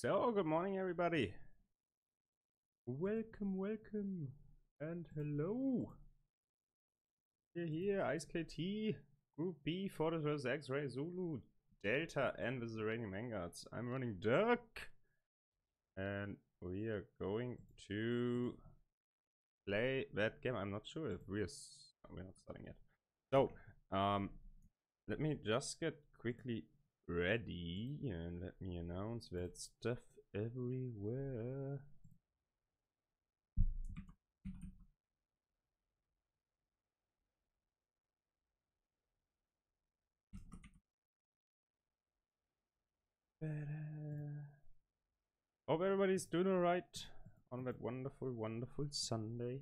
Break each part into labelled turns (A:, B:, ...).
A: So, good morning, everybody. Welcome, and hello. We're here, ISKT, Group B, Fortis vs. Xray, Zulu Delta, and the Seranian Vanguards. I'm running Dirk, and we are going to play that game. I'm not sure if we're not starting yet. So, let me just get quickly ready and let me announce that stuff everywhere. Hope everybody's doing alright on that wonderful Sunday.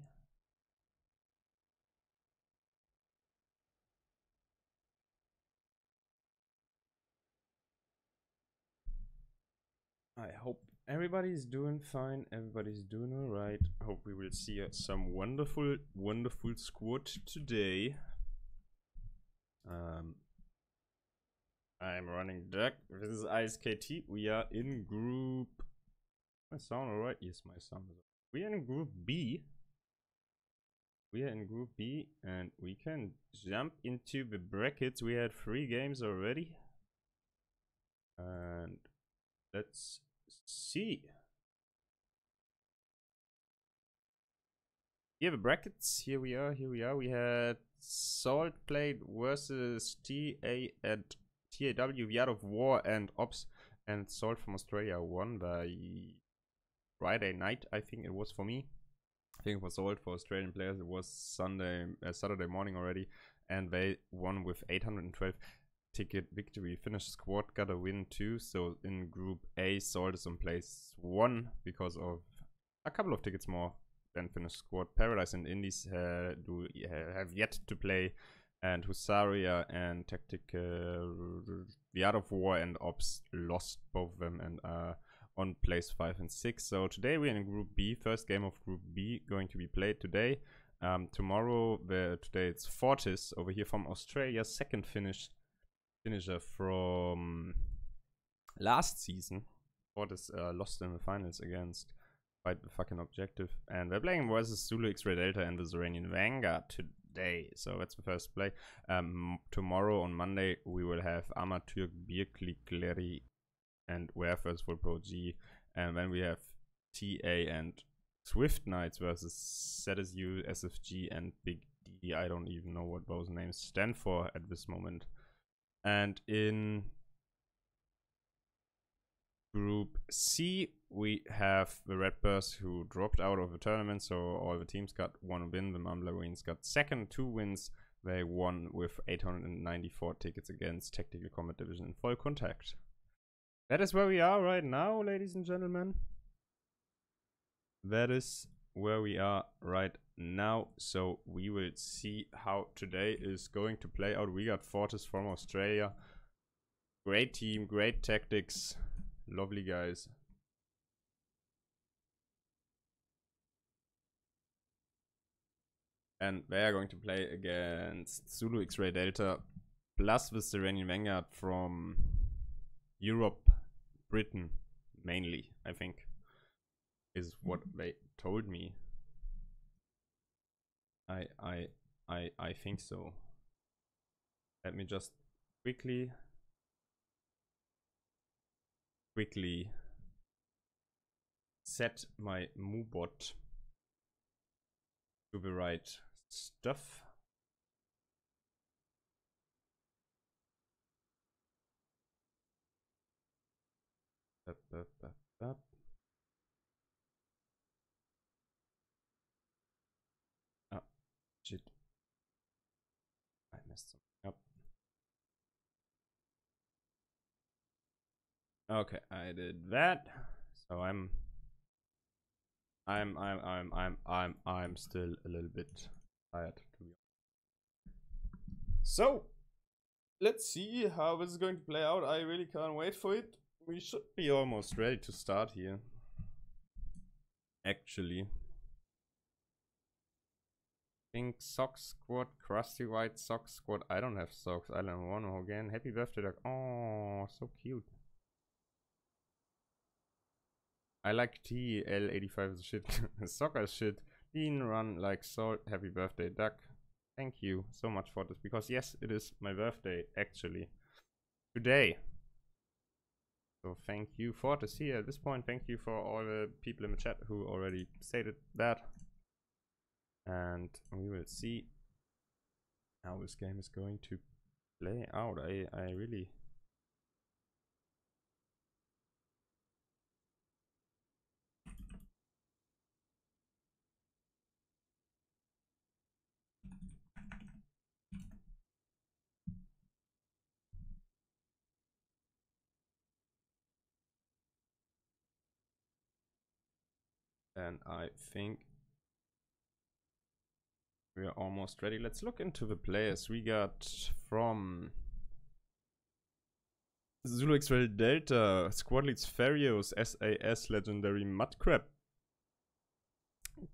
A: I hope everybody's doing fine, everybody's doing alright. Hope we will see some wonderful squad today. I'm running Dirk. This is ISKT. We are in group. My sound alright? Yes, my sound is. We are in group B. We are in group B, and we can jump into the brackets. We had 3 games already, and let's see. Here the brackets. Here we are. We had Salt Plate versus TA and TAW, the Art of War and Ops, and Salt from Australia won by Friday night. I think it was for me. I think it was Salt for Australian players. It was Saturday morning already, and they won with 812 ticket victory. Finished squad got a win too. So in Group A, Salt is on place 1 because of a couple of tickets more than finished squad. Paradise and Indies have yet to play, and Husaria and the Art of War and Ops lost both of them and on place 5 and 6. So today we're in Group B. First game of Group B going to be played today. Tomorrow, today it's Fortis over here from Australia, second finisher from last season. Fortis lost in the finals against Fight the Fucking Objective, and we're playing versus Zulu Xray Delta and the Seranian Vanguard today. So that's the first play. Tomorrow on Monday we will have Amateur, Birkli, and Warefare Full Pro G, and then we have TA and Swift Knights versus ZSU, SFG, and Big D. I don't even know what those names stand for at this moment. And in Group C, we have the Redbirds who dropped out of the tournament, so all the teams got 1 win. The Mamlaroons got second, 2 wins. They won with 894 tickets against Tactical Combat Division in full contact. That is where we are right now, ladies and gentlemen. That is where we are right now. So we will see how today is going to play out. We got Fortis from Australia. Great team, great tactics. Lovely guys. And they are going to play against Zulu Xray Delta plus the Seranian Vanguard from Europe, Britain mainly, I think, is what they told me. I think so. Let me just quickly set my MooBot to the right stuff. Ah, shit. I messed something up. Okay, I did that. So I'm still a little bit tired, to be honest. So let's see how this is going to play out. I really can't wait for it. We should be almost ready to start here, actually. Pink Sock Squad, Crusty White Sock Squad. I don't have socks. I don't want to again. Happy birthday, dog. Oh, so cute. I like TL85 is shit. Soccer is shit. Lean, run like salt. Happy birthday, Duck. Thank you so much for this, because yes, it is my birthday actually today. So thank you, Fortis, here at this point. Thank you for all the people in the chat who already stated that. And we will see how this game is going to play out. I really... And I think we are almost ready. Let's look into the players. We got from Zulu Xray Delta, squad leads Farios, SAS legendary Mudcrab.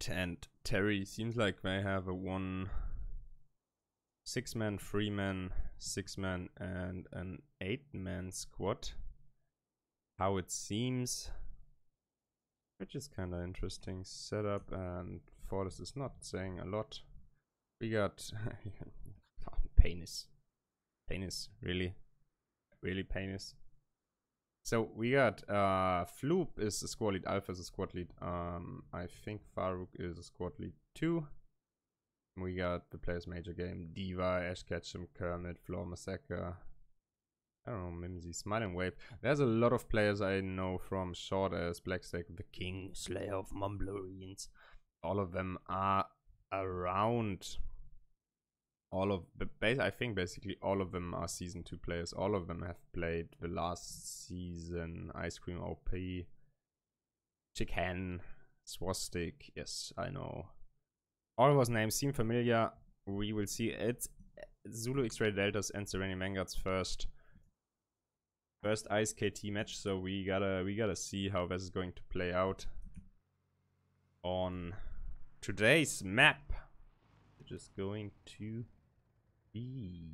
A: And Terry, seems like they have a 1 6-man, 3-man, 6-man and an 8-man squad. How it seems. Which is kind of interesting setup, and Fortis is not saying a lot. We got Penis, really Penis. So we got Floop is a squad lead, Alpha is a squad lead. I think Farouk is a squad lead too. We got the players major game, Diva, Ash Ketchum, Kermit, Floor Massacre. I don't know, Mimsy, Smiling Wave. There's a lot of players I know from short as Blackstack, the King, Slayer of Mumblerines. All of them are around. I think basically all of them are season 2 players. All of them have played the last season. Ice Cream OP, Chicken, Swastik. Yes, I know. All of those names seem familiar. We will see. It's Zulu Xray Deltas and Seranian Vanguards first ISKT match, so we gotta see how this is going to play out on today's map, which is going to be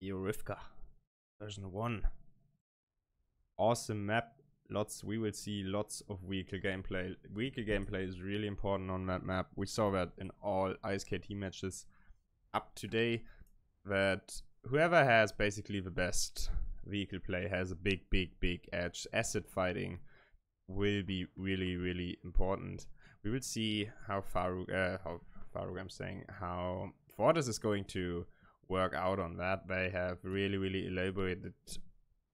A: Rivka version 1. Awesome map. We will see lots of vehicle gameplay. Vehicle gameplay is really important on that map. We saw that in all ISKT matches up today, that whoever has basically the best vehicle play has a big edge. Asset fighting will be really important. We will see how how Fortis is going to work out on that. They have really elaborated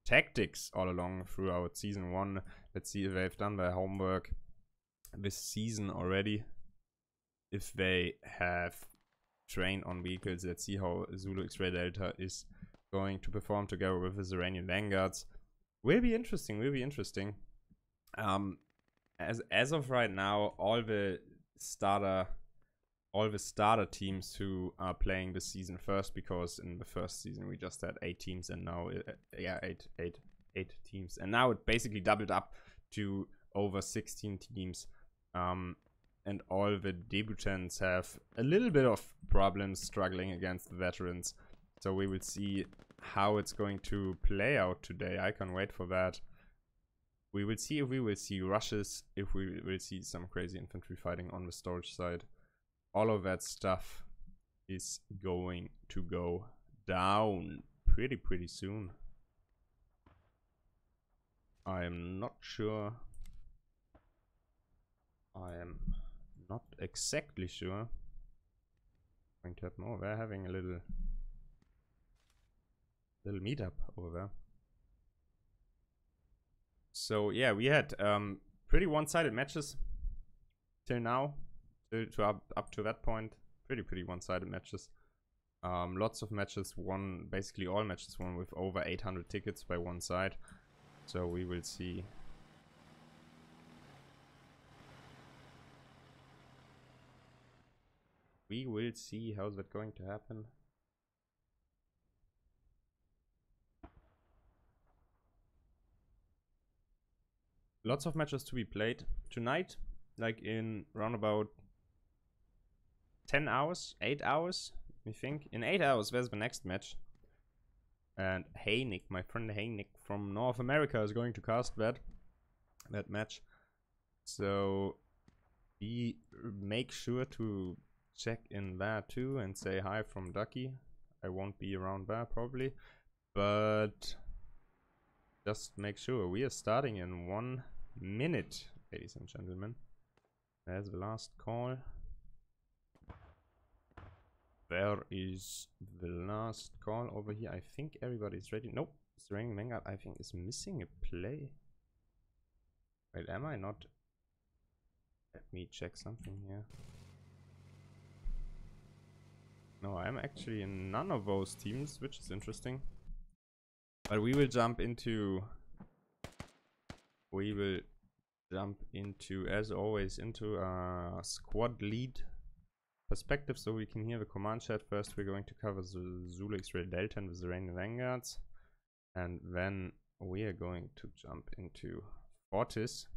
A: tactics all along throughout season 1. Let's see if they've done their homework this season already. If they have trained on vehicles, let's see how Zulu Xray Delta is going to perform together with the Seranian Vanguards. Will be interesting. As of right now, all the starter all the starter teams who are playing this season first, because in the first season we just had 8 teams, and now eight teams, and now it basically doubled up to over 16 teams. And all the debutants have a little bit of problems struggling against the veterans. So we will see how it's going to play out today. I can't wait for that. We will see if we will see rushes, if we will see some crazy infantry fighting on the storage side. All of that stuff is going to go down pretty soon. I am not sure. I am not exactly sure. Going to have more. We're having a little meetup over there. So yeah, we had pretty one-sided matches till now. Up to that point, pretty one-sided matches. Lots of matches won, basically all matches won with over 800 tickets by one side. So we will see. We will see how's that going to happen. Lots of matches to be played tonight, like in round about 10 hours, 8 hours, I think. In 8 hours, there's the next match. And Haynick, my friend Haynick from North America, is going to cast that match. So we make sure to check in there too and say hi from Ducky. I won't be around there probably, but just make sure. We are starting in 1 minute, ladies and gentlemen. There's the last call. There is the last call over here. I think everybody's ready. Nope, Seranian Vanguard I think is missing a play. Wait, am I not? Let me check something here. No, I'm actually in none of those teams, which is interesting. But we will jump into, as always, into a squad lead perspective, so we can hear the command chat. First we're going to cover the Zulu Xray Delta and the Seranian Vanguards, and then we are going to jump into Fortis.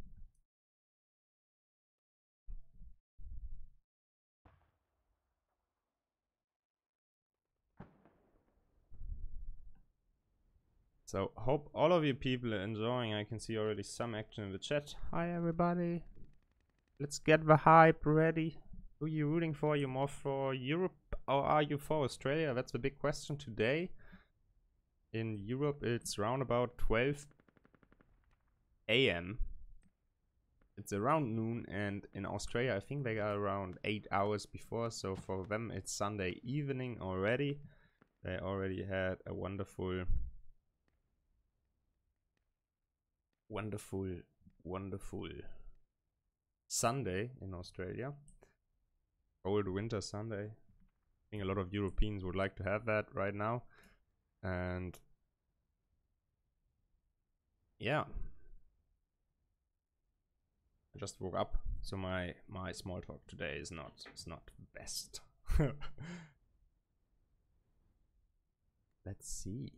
A: So hope all of you people are enjoying. I can see already some action in the chat. Hi everybody, let's get the hype ready. Who are you rooting for? Are you more for Europe or are you for Australia? That's the big question today. In Europe it's around about 12 AM. It's around noon, and in Australia I think they are around 8 hours before, so for them it's Sunday evening already. They already had a wonderful Sunday in Australia. Cold winter Sunday. I think a lot of Europeans would like to have that right now. And yeah, I just woke up, so my small talk today is not best. Let's see.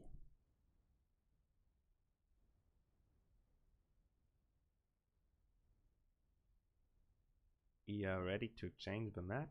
A: We are ready to change the map.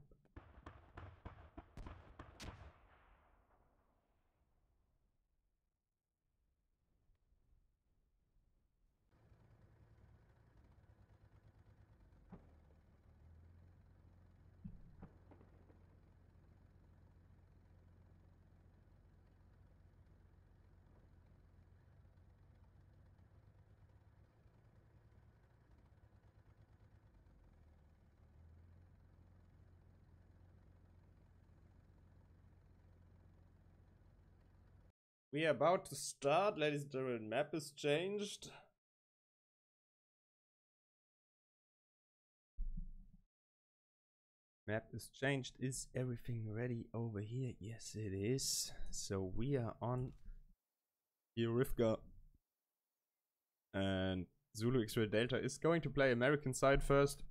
A: We are about to start, ladies and gentlemen. Map is changed. Map is changed. Is everything ready over here? Yes, it is. So we are on Irifka, and Zulu Xray Delta is going to play American side first.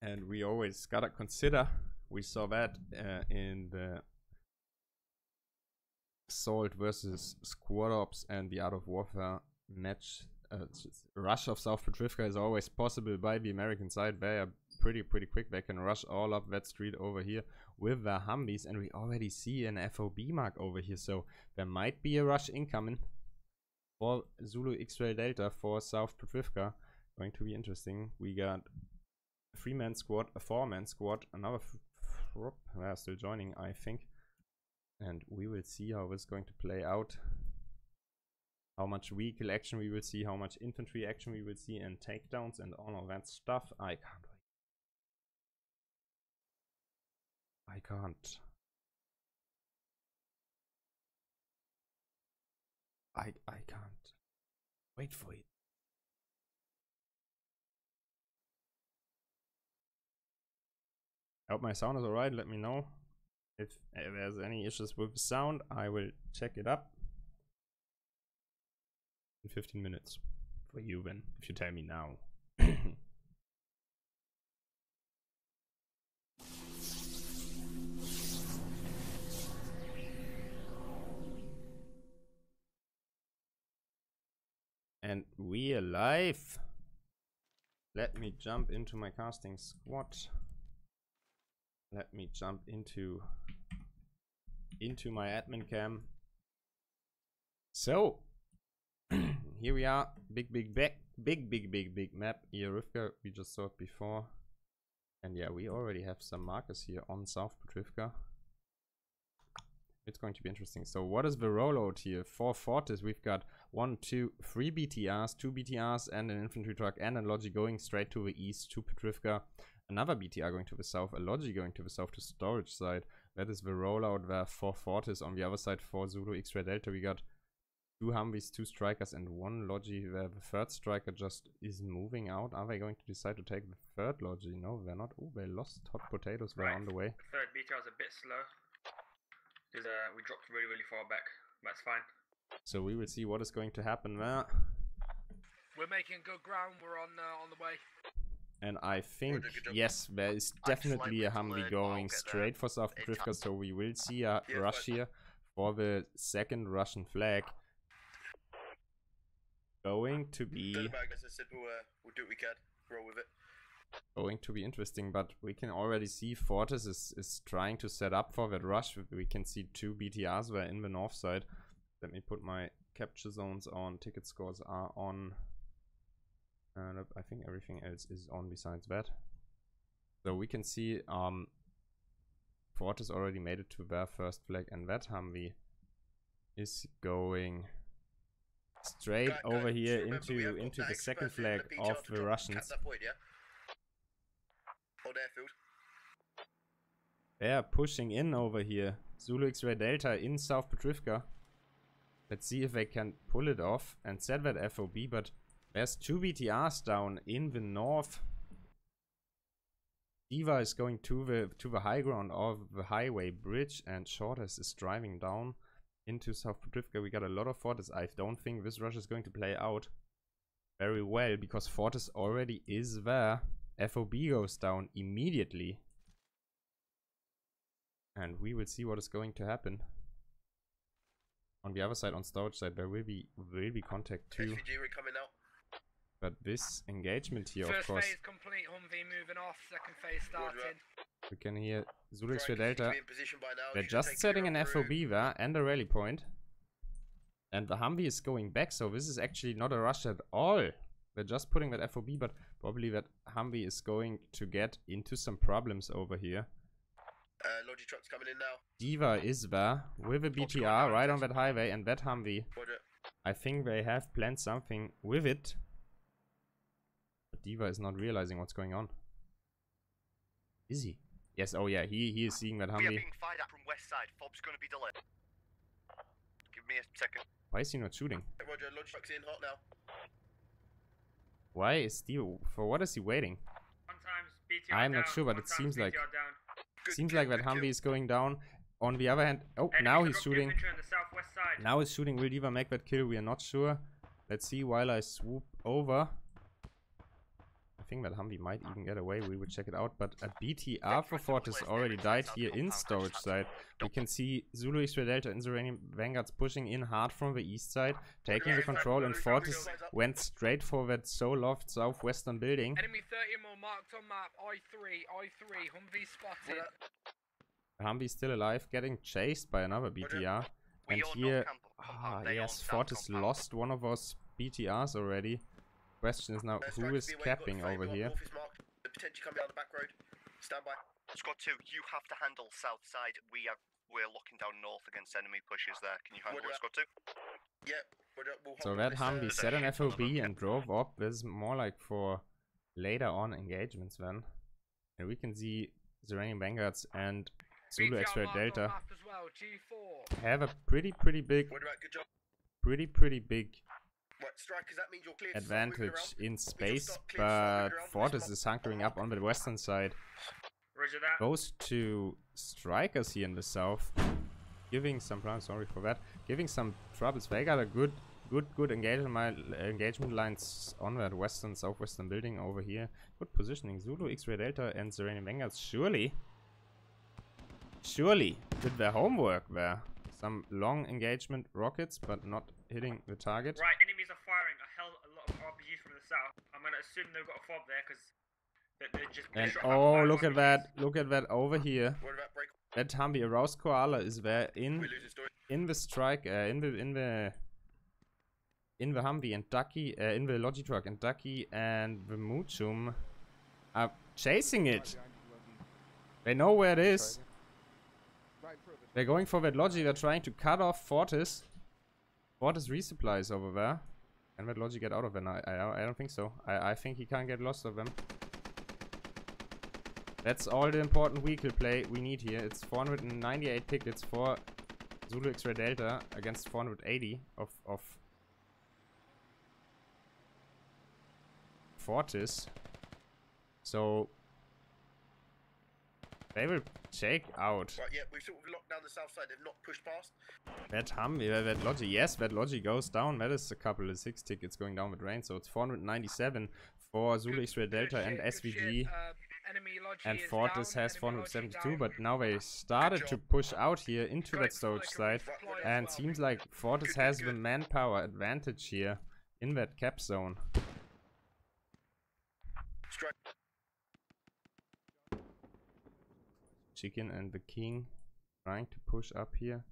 A: And we always gotta consider We saw that in the Assault versus Squad Ops and the Art of Warfare match. Rush of South Petrivka is always possible by the American side. They are pretty quick. They can rush all up that street over here with their Humvees, and we already see an FOB mark over here, so there might be a rush incoming for Zulu Xray Delta for South Petrivka. Going to be interesting. We got a 3-man squad, a 4-man squad, another they are still joining, I think, and we will see how this is going to play out. How much vehicle action we will see, how much infantry action we will see, and takedowns and all of that stuff. I can't wait. I can't wait for it. I hope my sound is alright. Let me know if there's any issues with the sound. I will check it up in 15 minutes for you then, if you tell me now. And we alive. Let me jump into my casting squad. Let me jump into my admin cam. So here we are. Big map. Petrivka, we just saw it before. And yeah, we already have some markers here on South Petrivka. It's going to be interesting. So what is the rollout here? For Fortis, we've got 1, 2, 3 BTRs, 2 BTRs and an infantry truck and a Logi going straight to the east to Petrivka. Another BTR going to the south, a Logi going to the south to storage side. That is the rollout there for Fortis. On the other side for Zulu Xray Delta, we got 2 Humvees, 2 strikers and 1 Logi where the third striker just is moving out. Are they going to decide to take the third Logi? No, they're not. Oh, they lost hot potatoes. They're on the way.
B: The third BTR is a bit slow. We dropped really far back. That's fine.
A: So we will see what is going to happen there.
B: We're making good ground. We're on the way.
A: And I think, yes, there is definitely a Humvee going straight for South Petrivka, so we will see a rush here for the second Russian flag. Going to be...
C: We'll do what we can. Roll with it.
A: Going to be interesting, but we can already see Fortis is trying to set up for that rush. We can see 2 BTRs there in the north side. Let me put my capture zones on. Ticket scores are on. And I think everything else is on besides that. So we can see Fortis already made it to their first flag, and that Humvee is going straight over here into the second flag of the Russians. They are pushing in over here. Zulu Xray Delta in South Petrivka. Let's see if they can pull it off and set that FOB, but there's 2 BTRs down in the north. Diva is going to the high ground of the highway bridge, and Shortest is driving down into South Petrivka. We got a lot of Fortis. I don't think this rush is going to play out very well because Fortis already is there. FOB goes down immediately. And we will see what is going to happen. On the other side, on storage side, there will be contact too.
C: Coming out.
A: But this engagement here,
B: First
A: of course.
B: phase complete, Humvee moving off, second phase starting.
A: We can hear Zulu Xray Delta. They're just
C: take
A: setting an FOB there and a rally point. And the Humvee is going back, so this is actually not a rush at all. They're just putting that FOB, but probably that Humvee is going to get into some problems over here.
C: Logi trucks coming in now.
A: Diva is there with a BTR right on that highway, and that Humvee. I think they have planned something with it. But Diva is not realizing what's going on. Is he? Yes, oh yeah, he is seeing that Humvee.
C: We are being fired at from west side. Fob's gonna be delayed. Give me a second.
A: Why is he not shooting?
C: Roger, Logi trucks in hot now.
A: Why is Diva... For what is he waiting? I'm not sure, but it seems like... Seems like that Humvee is going down. On the other hand, oh, now he's shooting. Now he's shooting. Will Diva make that kill? We are not sure. Let's see while I swoop over. I think that Humvee might even get away. We will check it out. But a BTR for Fortis already died here in storage side. We can see Zulu Xray Delta and Seranian Vanguards pushing in hard from the east side, taking the control, and Fortis went straight for that loft southwestern building.
B: Enemy 30 more marked on map. I3. Humvee spotted.
A: Humvee still alive, getting chased by another BTR. And here, yes, Fortis lost one of those BTRs already. Question is now, who is capping over here?
C: Potentially coming down the back road. Stand by. Squad 2, you have to handle south side. We're looking down north against enemy pushes there. Can you handle it, Squad 2? Yeah.
A: So that Humvee set an FOB and drove up. This is more like for later on engagements then. And we can see Seranian Vanguards and Zulu Xray Delta have a pretty big advantage in space, but Fortis is hunkering up on the western side. Those two strikers here in the south giving some problems, sorry for that, giving some troubles. They got a good engagement lines on that western southwestern building over here. Good positioning. Zulu Xray Delta and Seranian Vanguards surely did their homework there. Some long engagement rockets, but not hitting the target.
B: Right, enemies are firing a lot of RPGs from the south. I'm gonna assume they've got a fob there because they're just.
A: And oh, look at that! Look at that over here. That Humvee aroused Koala is there in the strike in the Humvee, and Ducky in the Logi truck, and Ducky and the Moochum are chasing it. They know where it is. They're going for that Logi. They're trying to cut off Fortis. Fortis resupplies over there. Can that Logi get out of them? I don't think so. I think he can't get lost of them. That's all the important vehicle play we need here. It's 498 tickets for Zulu Xray Delta against 480 of Fortis. So they will take out.
C: Right, yeah, we've sort of locked down the south side. They've not pushed past.
A: That Humvee, that Logi, yes, that Logi goes down. That is a couple of 6 tickets going down with rain. So it's 497 for Zulu Xray Delta and SVG. And Fortis has 472, but now they started to push out here into that storage side. And seems like Fortis has the manpower advantage here in that cap zone. Chicken and the King trying to push up here.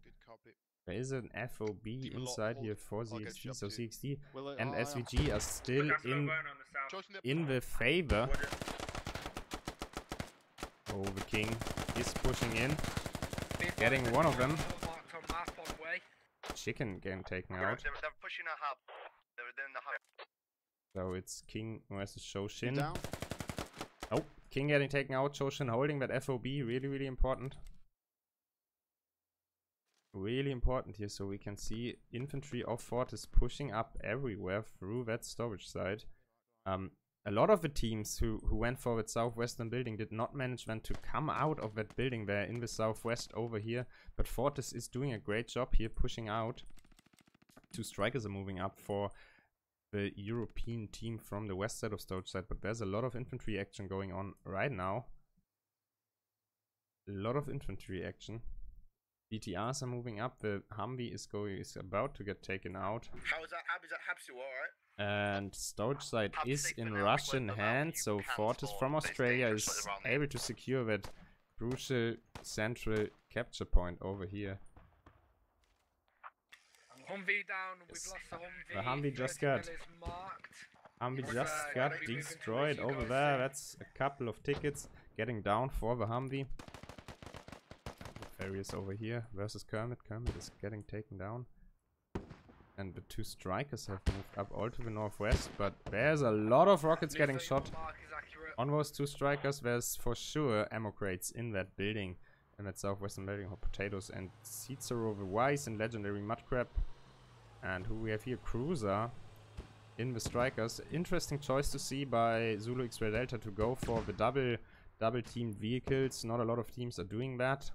A: There is an FOB inside here for ZXT, so ZXT and SVG are still in the favor. Oh, the King is pushing in, getting one of them. Chicken getting taken out.
C: They're pushing a hub. They're in the hub.
A: So it's King versus Shoshin. Oh, King getting taken out. Shoshin holding that FOB. Really important. Really important here. So we can see infantry of Fortis pushing up everywhere through that storage side. A lot of the teams who went for that southwestern building did not manage then to come out of that building there in the southwest over here. But Fortis is doing a great job here pushing out. 2 strikers are moving up for the European team from the west side of storage side. But there's a lot of infantry action going on right now. A lot of infantry action. BTRs are moving up. The Humvee is about to get taken out.
C: How is that? Is that Hab still alright?
A: And storage side is in Russian hands, so Fortis from Australia is able to secure that crucial central capture point over here.
B: Humvee down, we've lost the
A: Humvee just got destroyed over there. That's a couple of tickets getting down for the Humvee. The ferry is over here versus Kermit. Kermit is getting taken down. And the 2 strikers have moved up all to the northwest, but there's a lot of rockets getting shot on those 2 strikers. There's for sure ammo crates in that building, in that southwestern building of potatoes. And Cicero the Wise and legendary Mudcrab. And who we have here, Cruiser in the strikers. Interesting choice to see by Zulu Xray Delta to go for the double teamed vehicles. Not a lot of teams are doing that,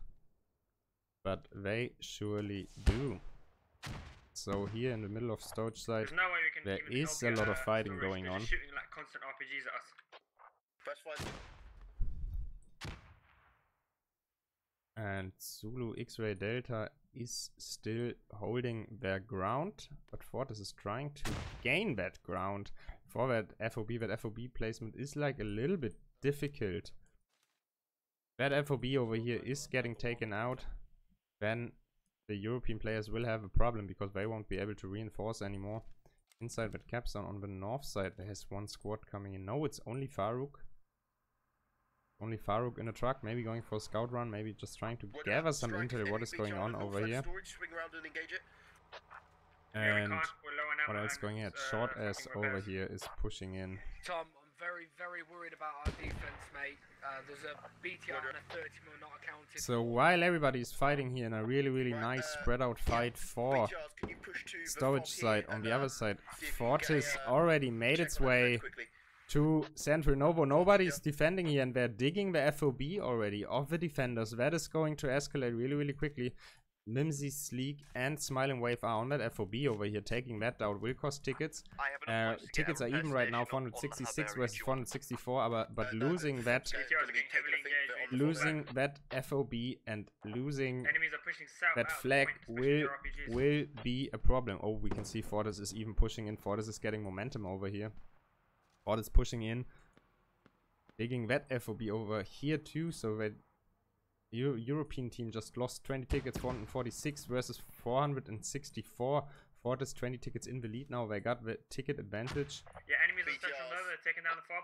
A: but they surely do. So here in the middle of storage side, there is a lot of fighting going on.
B: Shooting like constant RPGs at us.
C: First flight.
A: And Zulu Xray Delta is still holding their ground, but Fortis is trying to gain that ground. For that FOB placement is like a little bit difficult. That FOB over here is getting taken out. Then the European players will have a problem because they won't be able to reinforce anymore. Inside that capstone on the north side there is one squad coming in. No, it's only Farouk. Only Farouk in a truck, maybe going for a scout run, maybe just trying to gather some intel what is going on over here. And what else going in? Short ass over here is pushing in.
D: Tom, I'm very, very worried about our defense, mate. There's a BTR and a 30mm not accounted.
A: So while everybody is fighting here in a really nice spread out fight for storage side, on the other side, Fortis already made its way to Central Novo. Nobody's defending here and they're digging the FOB already of the defenders. That is going to escalate really quickly. Mimsy, Sleek and Smiling Wave are on that FOB over here. Taking that down will cost tickets. Tickets are even right now, 466 versus 464, but losing that FOB and losing that flag will be a problem. Oh, we can see Fortis is even pushing in. Fortis is getting momentum over here. Fortis pushing in, digging that FOB over here too, so that European team just lost 20 tickets, 446 versus 464. Fortis 20 tickets in the lead now, they got the ticket advantage.
B: Yeah, enemies on Central Nova, they're taking down the fob.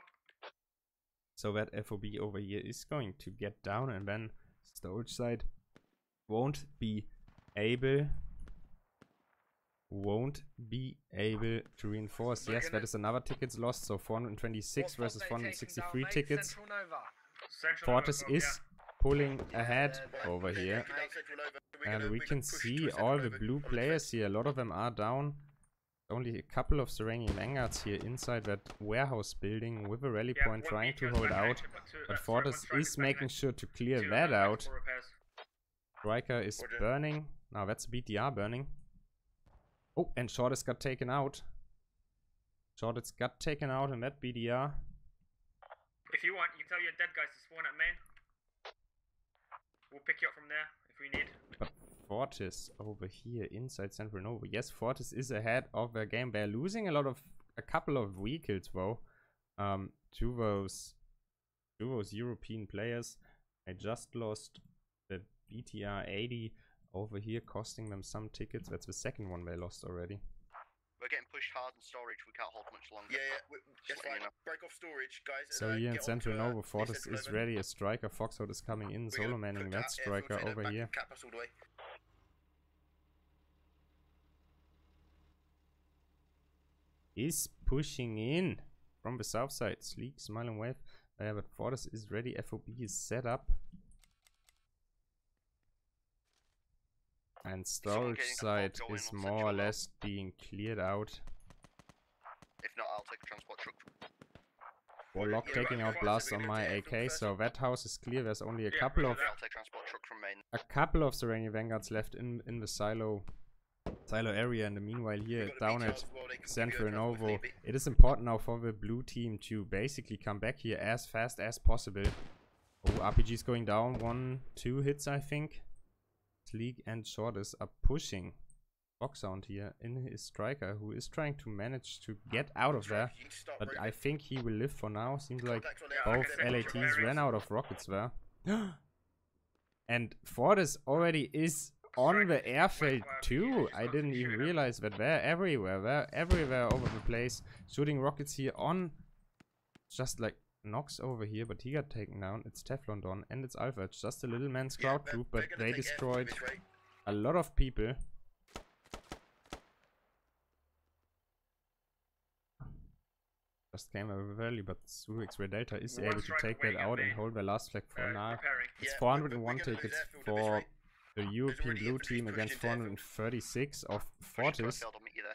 A: So that FOB over here is going to get down, and then storage side won't be able to reinforce. Yes, that is another tickets lost, so 426 versus 463 tickets. Fortis is pulling ahead over here, and we can see all the blue players here. A lot of them are down. Only a couple of Seranian Vanguards here inside that warehouse building with a rally point trying to hold out, but Fortis is making sure to clear that out. Striker is burning. Now that's BTR burning. Oh, and Shortest got taken out. Shortest got taken out in that BDR.
B: If you want, you can tell your dead guys to spawn at main. We'll pick you up from there if we need.
A: But Fortis over here inside Central Nova. Yes, Fortis is ahead of their game. They're losing a couple of vehicles though. To those European players. I just lost the BTR 80 over here, costing them some tickets. That's the second one they lost already.
C: We're getting pushed hard in storage. We can't hold much longer. Yes, fine. Break off storage, guys.
A: So here in Central Nova, Fortis is ready. A striker, Foxhound is coming in, solo manning that striker over here. Is pushing in from the south side. Sleek, Smiling Wave. But Fortis is ready. FOB is set up. And storage side is more or less being cleared out.
C: If not, I'll take a transport truck.
A: Warlock taking out blast on my AK, so that house is clear. There's only a couple of Seranian Vanguards left in the silo area. In the meanwhile, here down at Central Novo, it is important now for the blue team to basically come back here as fast as possible. Oh, RPG is going down. 1-2 hits, I think. Sleek and Shortest are pushing Foxhound here in his striker, who is trying to manage to get out of there, but I think he will live for now. Seems like both LATs ran out of rockets there. And Fortis already is on the airfield too. I didn't even realize that they're everywhere. They're everywhere over the place, shooting rockets here on just like Nox over here, but he got taken down. It's Teflon Don and it's Alpha. It's just a little man scout group, but they destroyed a lot of people. Just came over early, but Zulu Xray Delta is able to take that out and hold the last flag for now. It's 401 tickets for the European blue team against 436 of Fortis.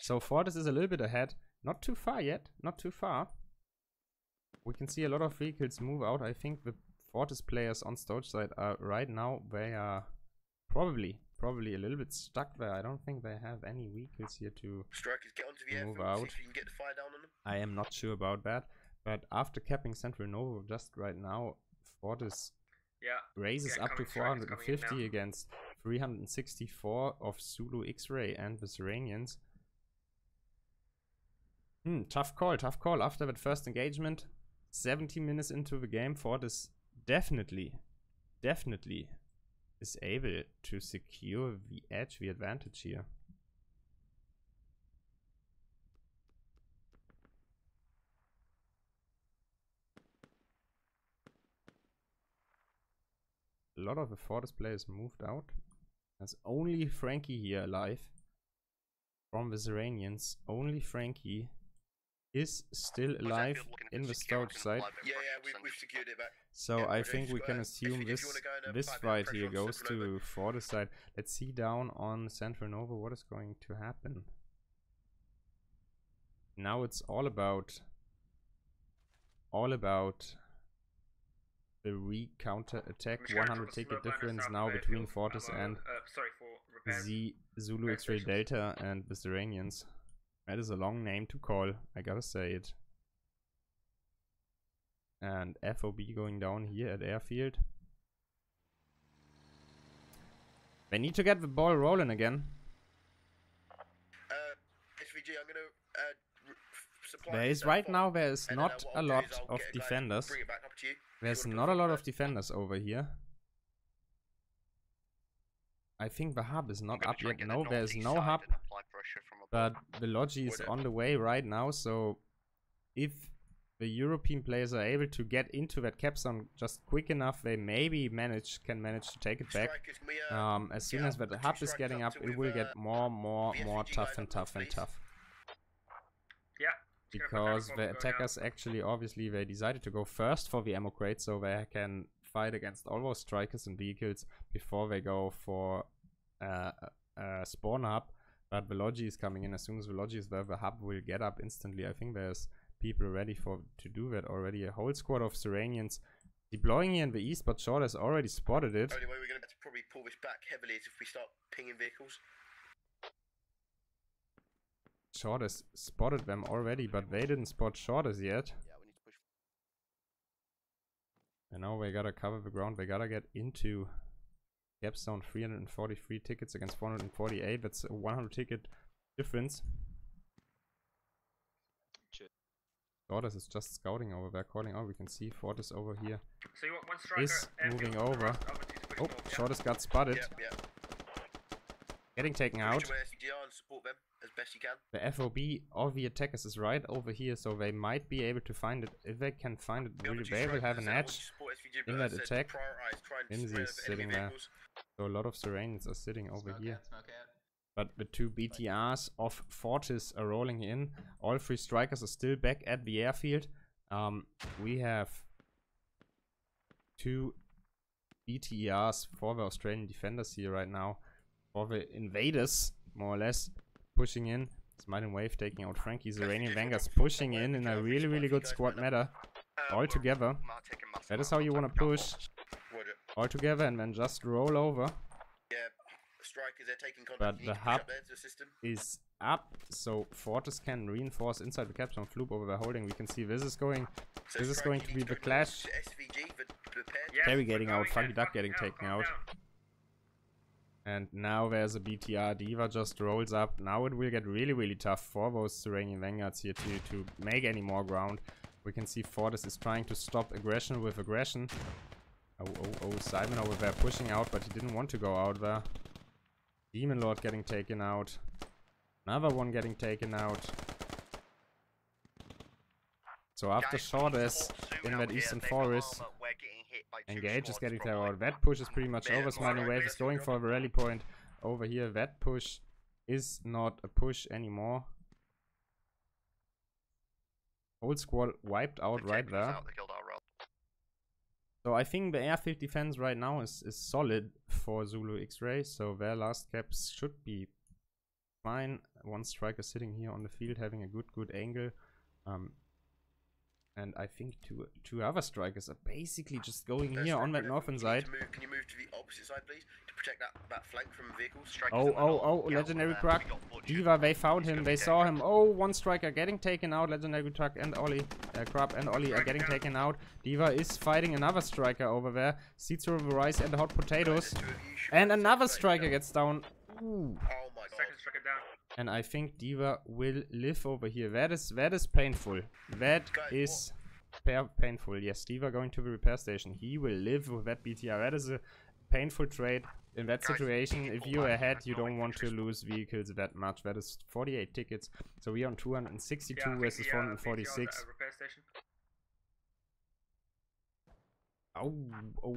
A: So Fortis is a little bit ahead. Not too far yet. Not too far. We can see a lot of vehicles move out. I think the Fortis players on storage side are right now, they are probably a little bit stuck there. I don't think they have any vehicles here to move out. I am not sure about that. But after capping Central Nova just right now, Fortis
B: Yeah.
A: raises
B: Yeah,
A: up to
B: coming strikers coming in
A: 450
B: now.
A: against 364 of Zulu Xray and the Seranians. Tough call, tough call. After that first engagement, 70 minutes into the game, Fortis definitely is able to secure the edge, the advantage here. A lot of the Fortis players moved out. There's only Frankie here alive from the Seranians. Only Frankie is still alive in the storage side.
C: Yeah, we've secured it back.
A: So
C: Yeah,
A: I
C: Roger,
A: think
C: if
A: we
C: you
A: can
C: go-
A: assume
C: if you wanna go and
A: this
C: apply a bit of
A: fight
C: pressure
A: here
C: on
A: goes
C: Central Nova.
A: to Fortis side. Let's see down on Central Nova what is going to happen. Now it's all about the re-counter attack.
B: I'm just gonna
A: 100
B: drop a
A: ticket
B: smoke line
A: difference
B: south
A: now
B: of
A: between
B: airfield.
A: Fortis and
B: sorry for repairs.
A: the Zulu
B: Repair
A: Xray
B: stations.
A: Delta and the Seranians. That is a long name to call, I gotta say it. And FOB going down here at airfield. They need to get the ball rolling again.
C: SVG, I'm gonna supply
A: There is
C: this,
A: right
C: form,
A: now there is
C: and then,
A: not
C: what
A: a
C: I'll do
A: lot
C: is I'll
A: of
C: get a guy to
A: defenders.
C: bring it back up to you.
A: There's
C: You wanna
A: not
C: do
A: a lot
C: it
A: of
C: from
A: defenders over here. I think the hub is not up yet. No, there's no hub. But the Logi is
C: Would it?
A: on the way right now, so if the European players are able to get into that cap zone just quick enough, they maybe can manage to take it back.
C: Strikers, can we,
A: As soon
C: get
A: as
C: up
A: the
C: the
A: hub
C: two
A: is getting
C: strikers
A: up,
C: up
A: it
C: to
A: will
C: with,
A: get more
C: the
A: tough
C: SVG
A: and
C: guys
A: tough
C: up
A: and
C: north,
A: tough.
B: Yeah. just gonna put down a
A: Because
B: bomb
A: the
B: going
A: attackers
B: out.
A: actually, obviously, they decided to go first for the ammo crate, so they can fight against all those strikers and vehicles before they go for spawn hub. But the Logi is coming in. As soon as the Logi is there, the hub will get up instantly. I think there's people ready to do that already. A whole squad of Seranians deploying here in the east, but Short has already spotted it.
C: Only way we're going to probably pull this back heavily is if we start pinging vehicles.
A: Short has spotted them already, but they didn't spot Short as yet.
C: Yeah, we need to push.
A: And now they gotta cover the ground. They gotta get into cap zone. 343 tickets against 448. That's a 100 ticket difference. Fortis is just scouting over there, calling out. We can see Fortis over here
B: So you want one striker
A: is
B: airfield,
A: moving
B: the
A: over.
B: rest other two to push
A: Oh,
B: north, yeah?
A: Shortest got spotted.
C: Yeah.
A: Getting taken
C: Reach
A: out.
C: away SVGR and support them as best you can.
A: The FOB of the attackers is right over here, so they might be able to find it. If they can find it,
C: The other two
A: they will have
C: strikers,
A: an
C: I want
A: edge.
C: you to support SVG,
A: in
C: but
A: that
C: as I said,
A: attack.
C: prioritise, try and
A: Inzi
C: spread
A: is
C: of
A: sitting
C: enemy
A: there.
C: vehicles.
A: So a lot of Seranians are sitting over here.
E: Smoke out.
A: But the two BTRs of Fortis are rolling in. All three strikers are still back at the airfield. We have two BTRs for the Australian defenders here right now. For the invaders, more or less, pushing in. Smite and Wave taking out Frankie. Seranian Vanguards pushing in a really, really good squad meta. All together. That is how you want to push.
C: Roger.
A: All together and then just roll over.
C: Yeah, strikers, they're taking contact.
A: But
C: You
A: the
C: need to push
A: hub
C: up there to the system.
A: is up, so Fortis can reinforce inside the capstone Floop over the holding. We can see this is going
C: So
A: this is
C: strikers,
A: going
C: you
A: to
C: need
A: be the
C: go
A: clash.
C: north to SVG, but prepared.
B: Yes,
A: Terry
B: we're
A: getting out,
B: going
A: Funky
B: there.
A: Duck getting
B: Calm
A: taken
B: down.
A: out. And now there's a BTR. Diva just rolls up. Now it will get really, really tough for those Seranian Vanguards here to make any more ground. We can see Fortis is trying to stop aggression with aggression. Oh, Simon over there pushing out, but he didn't want to go out there. Demon Lord getting taken out. Another one getting taken out. So after Shortest in that eastern forest, Engage is getting taken out. That push is pretty much over. Smiling Wave is going for the rally point over here. That push is not a push anymore. Whole squad wiped out right there. So I think the airfield defense right now is solid for Zulu Xray. So their last caps should be fine. One striker sitting here on the field having a good angle. And I think two other strikers are basically just going here on that northern side.
C: Can you move to the opposite side, please, to protect that flank from vehicles?
A: Oh, legendary truck. Diva, they found him, they saw him. Oh, one striker getting taken out. Legendary truck and Ollie, Crab and Ollie are getting taken out. Diva is fighting another striker over there. Seeds over the rice and the hot potatoes. And another striker gets down. Ooh.
C: Oh my god.
B: Second striker down.
A: And I think Diva will live over here. That is painful. That is painful. Yes, Diva going to the repair station. He will live with that BTR. That is a painful trade in that situation. If you're ahead, you don't want to lose vehicles that much. That is 48 tickets. So we are on 262 versus 446. Oh.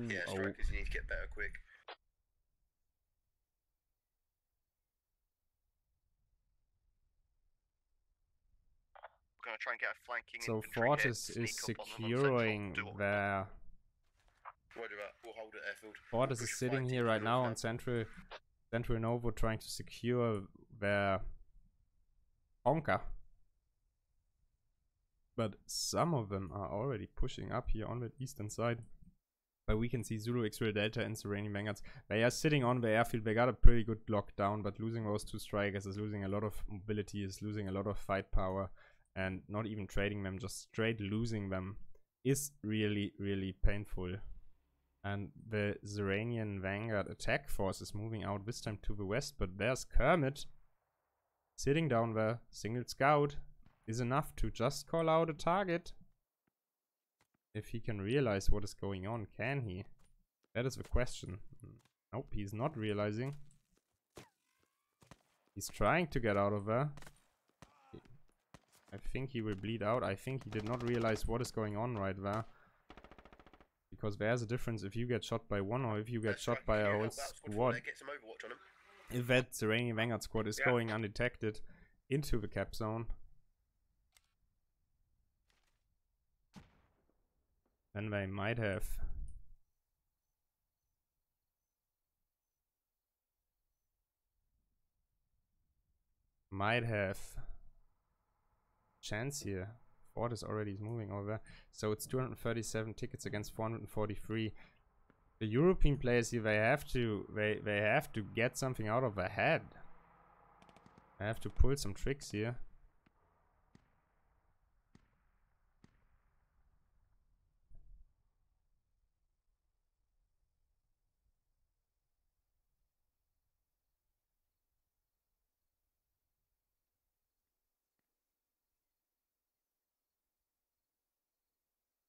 C: Yeah, strikers, you need to get better quick. Gonna try and get a flanking.
A: So Fortis is securing their.
C: We'll hold it airfield.
A: Fortis is sitting here right now on Central Novo, trying to secure their honker. But some of them are already pushing up here on the eastern side. But we can see Zulu Xray Delta and Seranian Vanguards. They are sitting on the airfield. They got a pretty good lockdown, but losing those two strikers is losing a lot of mobility, is losing a lot of fight power. And not even trading them, just straight losing them is really, really painful. And the Seranian Vanguard attack force is moving out this time to the west, but there's Kermit sitting down there. Single scout is enough to just call out a target. If he can realize what is going on, can he? That is the question. Nope, he's not realizing. He's trying to get out of there. I think he will bleed out. I think he did not realize what is going on right there. Because there's a difference if you get shot by one or if you get shot by a whole squad. If that Seranian Vanguard squad is going undetected into the cap zone, then they might have chance here. Fortis already is moving over, so it's 237 tickets against 443. The European players here, they have to get something out of their head. They have to pull some tricks here.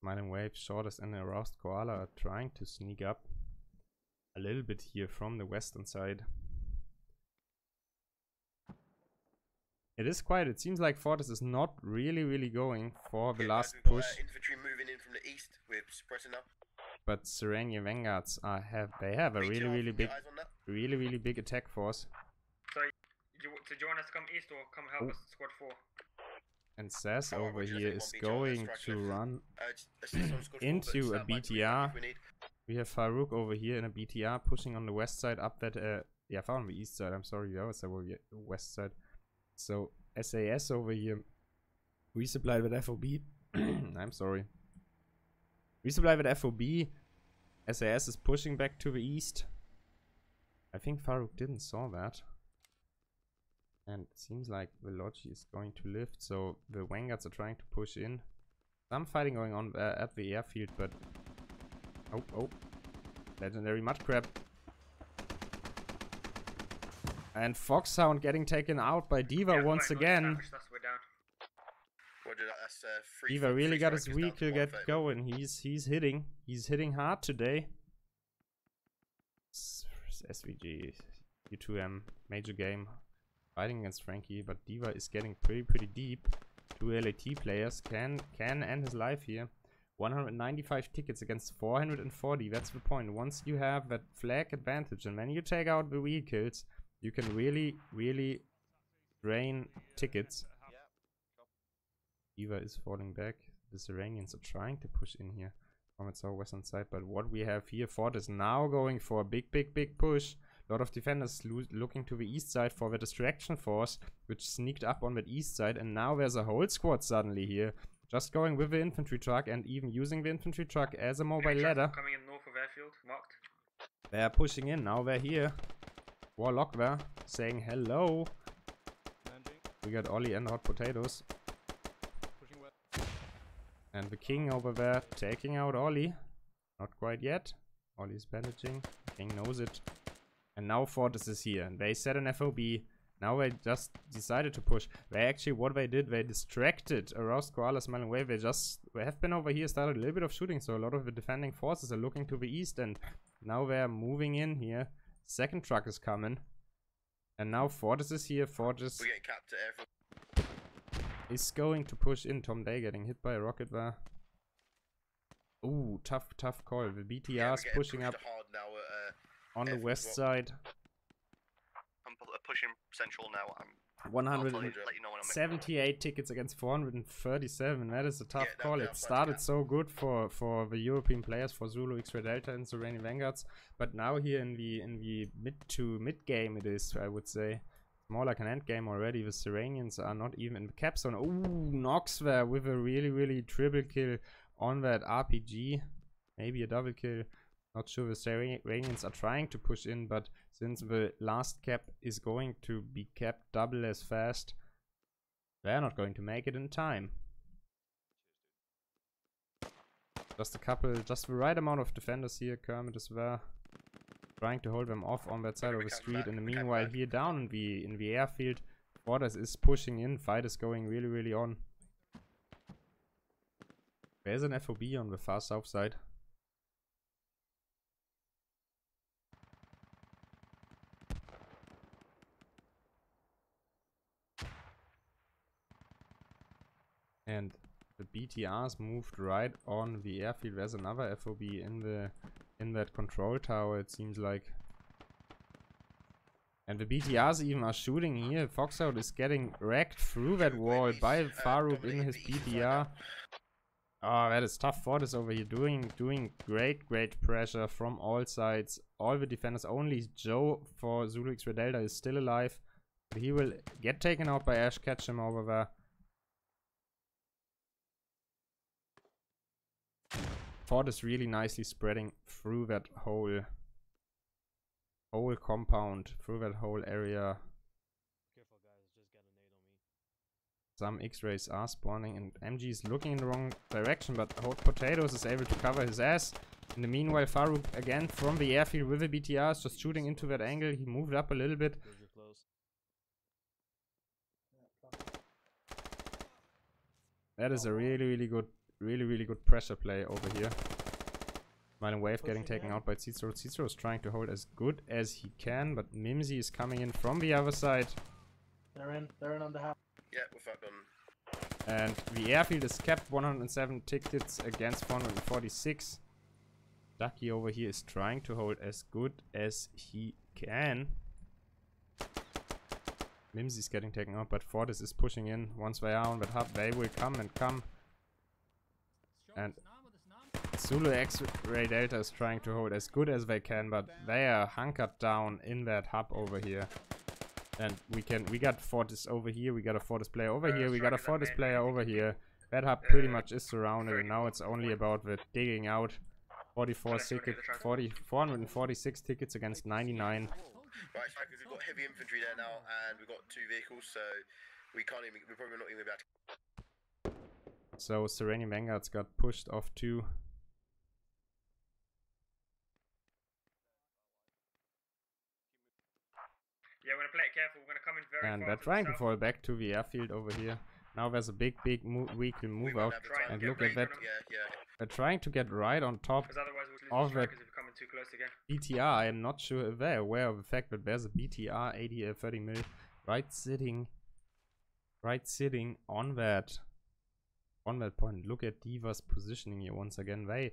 A: Smiling Wave, Shortest and Aroused Koala are trying to sneak up a little bit here from the western side. It is quiet. It seems like Fortis is not really going for the last push.
C: Infantry moving in from the east. We're suppressing now.
A: But Seranian Vanguards have a really big attack force.
B: So do you want us to come east or come help us, squad 4?
A: And Sass over here is going to run into a BTR. We have Farouk over here in a BTR pushing on the west side up that far on the east side. I'm sorry, the other side will be west side. So SAS over here resupply with FOB. I'm sorry. Resupply with FOB. SAS is pushing back to the east. I think Farouk didn't saw that. And it seems like the Logi is going to lift, so the Vanguards are trying to push in. Some fighting going on at the airfield, but... Oh. Legendary Mudcrab. And Foxhound getting taken out by Diva once again. Diva really got his vehicle get going. He's hitting. He's hitting hard today. SVG, U2M, major game. Fighting against Frankie, but Diva is getting pretty deep. Two LAT players can end his life here. 195 tickets against 440. That's the point. Once you have that flag advantage and when you take out the vehicles, you can really drain tickets. Diva is falling back. The Seranians are trying to push in here from its western side, but what we have here, Fortis now going for a big push. A lot of defenders looking to the east side for the distraction force, which sneaked up on that east side, and now there's a whole squad suddenly here just going with the infantry truck and even using the infantry truck as a mobile ladder.
B: Coming in north of airfield, marked.
A: They're pushing in, now they're here. Warlock there, saying hello. We got Ollie and hot potatoes. And the king over there taking out Ollie. Not quite yet. Ollie's bandaging. The king knows it. And now Fortis is here. And they set an FOB. Now they just decided to push. They actually, what they did, they distracted aroused koala smiling wave. They have been over here, started a little bit of shooting. So a lot of the defending forces are looking to the east. And now they're moving in here. Second truck is coming. And now Fortis is here. Fortis
C: we're getting capped at airfield.
A: Is going to push in. Tom Day getting hit by a rocket there. Ooh, tough call. The BTR's pushing up on the west side.
C: I'm pushing central now. I'm
A: 178 tickets against 437. That is a tough call. It started so good for the European players, for Zulu Xray Delta and Seranian Vanguards, but now here in the mid game it is, I would say. More like an end game already. The Seranians are not even in the cap zone. Ooh, Nox there with a really triple kill on that RPG. Maybe a double kill. Not sure. The Seranians are trying to push in, but since the last cap is going to be capped double as fast, they're not going to make it in time. Just the right amount of defenders here. Kermit is there, trying to hold them off on that side of the street. In the meanwhile, here down in the airfield, Fortis is pushing in. Fight is going really on. There's an FOB on the far south side. And the BTRs moved right on the airfield. There's another FOB in that control tower, it seems like. And the BTRs even are shooting here. Foxout is getting wrecked through that wall by Farouk in his BTR. Oh, that is tough. Fortis over here doing great pressure from all sides. All the defenders, only Joe for Zulu Xray Delta is still alive. But he will get taken out by Ash Ketchum over there. Fortis really nicely spreading through that whole compound, through that whole area.
E: Careful guys, just got a nade on me.
A: Some X-rays are spawning and MG is looking in the wrong direction, but Hot Potatoes is able to cover his ass. In the meanwhile, Farouk again from the airfield with the BTRs, just shooting into that angle. He moved up a little bit. That is a really good pressure play over here. Smiling Wave getting taken out by Cicero. Cicero is trying to hold as good as he can, but Mimsy is coming in from the other side.
E: They're in on the house.
C: Yeah, we're fucked on.
A: And the airfield is kept 107 tickets against 446. Ducky over here is trying to hold as good as he can. Mimsy is getting taken out, but Fortis is pushing in. Once they are on that hub, they will come. And Zulu Xray Delta is trying to hold as good as they can, but they are hunkered down in that hub over here. And we got Fortis over here, we got a Fortis player over here, we got a Fortis player over here. That hub pretty much is surrounded, and now it's only about the digging out. 446 tickets against 99.
C: Right, because we've got heavy infantry there now, and we've got 2 vehicles, so we're probably not even about to.
A: So Seranian Vanguards got pushed off too.
B: Yeah, we're gonna play it careful. We're gonna come in very
A: and
B: far.
A: they're trying to fall back to the airfield over here. Now there's a big vehicle move out, and look at that. They're trying to get right on top of that BTR. I am not sure if they're aware of the fact that there's a BTR 30 mil right sitting on that point. Look at Diva's positioning here once again. They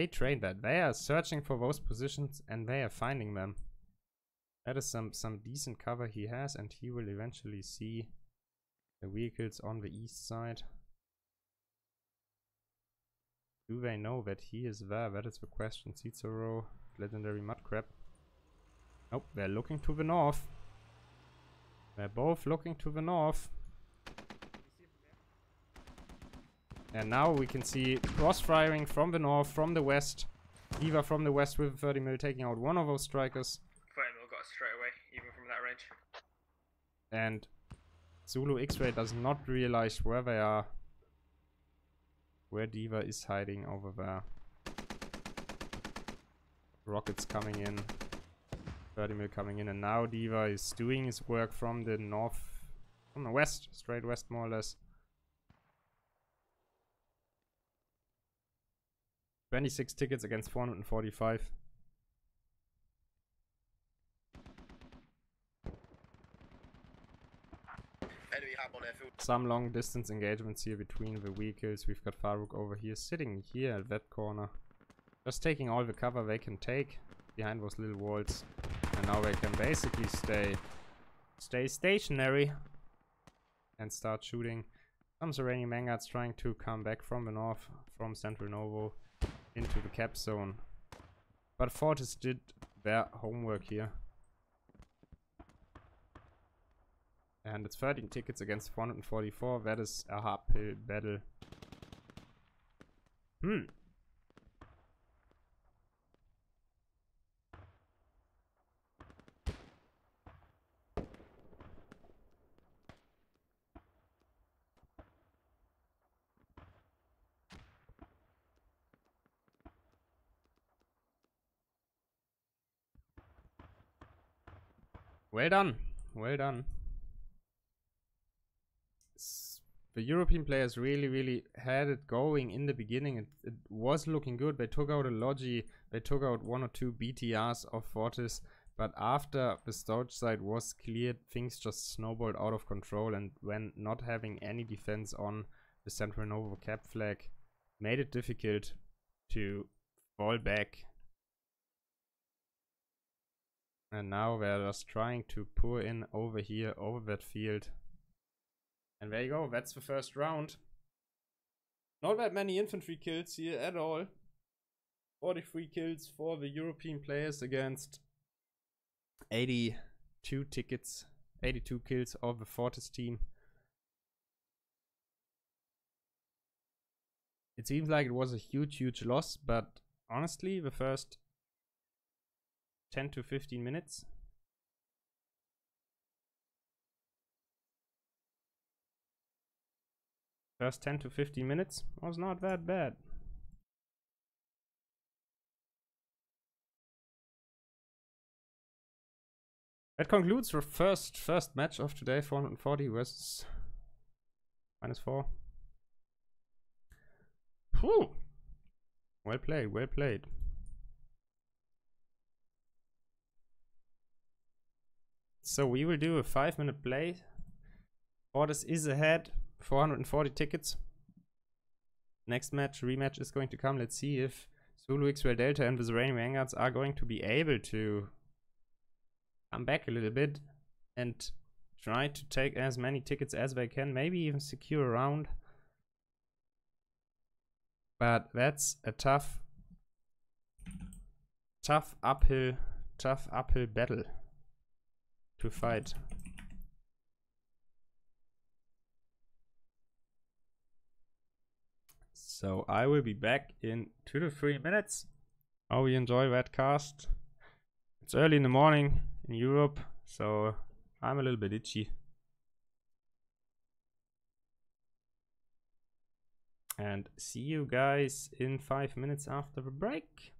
A: trained that. They are searching for those positions and they are finding them. That is some decent cover he has, and he will eventually see the vehicles on the east side. Do they know that he is there? That is the question. Cicero, legendary mudcrab. Nope, they're looking to the north. They're both looking to the north. And now we can see cross-firing from the north, from the west. D.Va from the west with 30 mil taking out one of those strikers.
B: 30 mil got us straight away, even from that range.
A: And Zulu Xray does not realize where they are. Where D.Va is hiding over there. Rockets coming in. 30 mil coming in. And now D.Va is doing his work from the north. From the west. Straight west more or less. 26 tickets against 445. Some long distance engagements here between the vehicles. We've got Farouk over here, sitting here at that corner. Just taking all the cover they can take behind those little walls. And now they can basically stay stationary and start shooting. Some Seranian Vanguards trying to come back from the north, from Central Novo into the cap zone. But Fortis did their homework here. And it's 13 tickets against 444. That is a uphill battle. Well done. Well done. The European players really had it going in the beginning. It was looking good. They took out a Logi, they took out 1 or 2 BTRs of Fortis, but after the storage site was cleared, things just snowballed out of control, and when not having any defense on the Central Novo cap flag made it difficult to fall back. And now they're just trying to pour in over here, over that field. And there you go, that's the first round. Not that many infantry kills here at all. 43 kills for the European players against 82 tickets, 82 kills of the Fortis team. It seems like it was a huge loss, but honestly, the first 10 to 15 minutes First 10 to 15 minutes was not that bad. That concludes the first match of today, 440 versus -4. Whew. Well played, well played. So we will do a 5-minute play. Fortis is ahead, 440 tickets. Next match, rematch is going to come. Let's see if Zulu Xray Delta and the Seranian Vanguards are going to be able to come back a little bit and try to take as many tickets as they can, maybe even secure a round. But that's a tough uphill battle to fight. So I will be back in 2 to 3 minutes. Hope you enjoy that cast. It's early in the morning in Europe, so I'm a little bit itchy. And see you guys in 5 minutes after the break.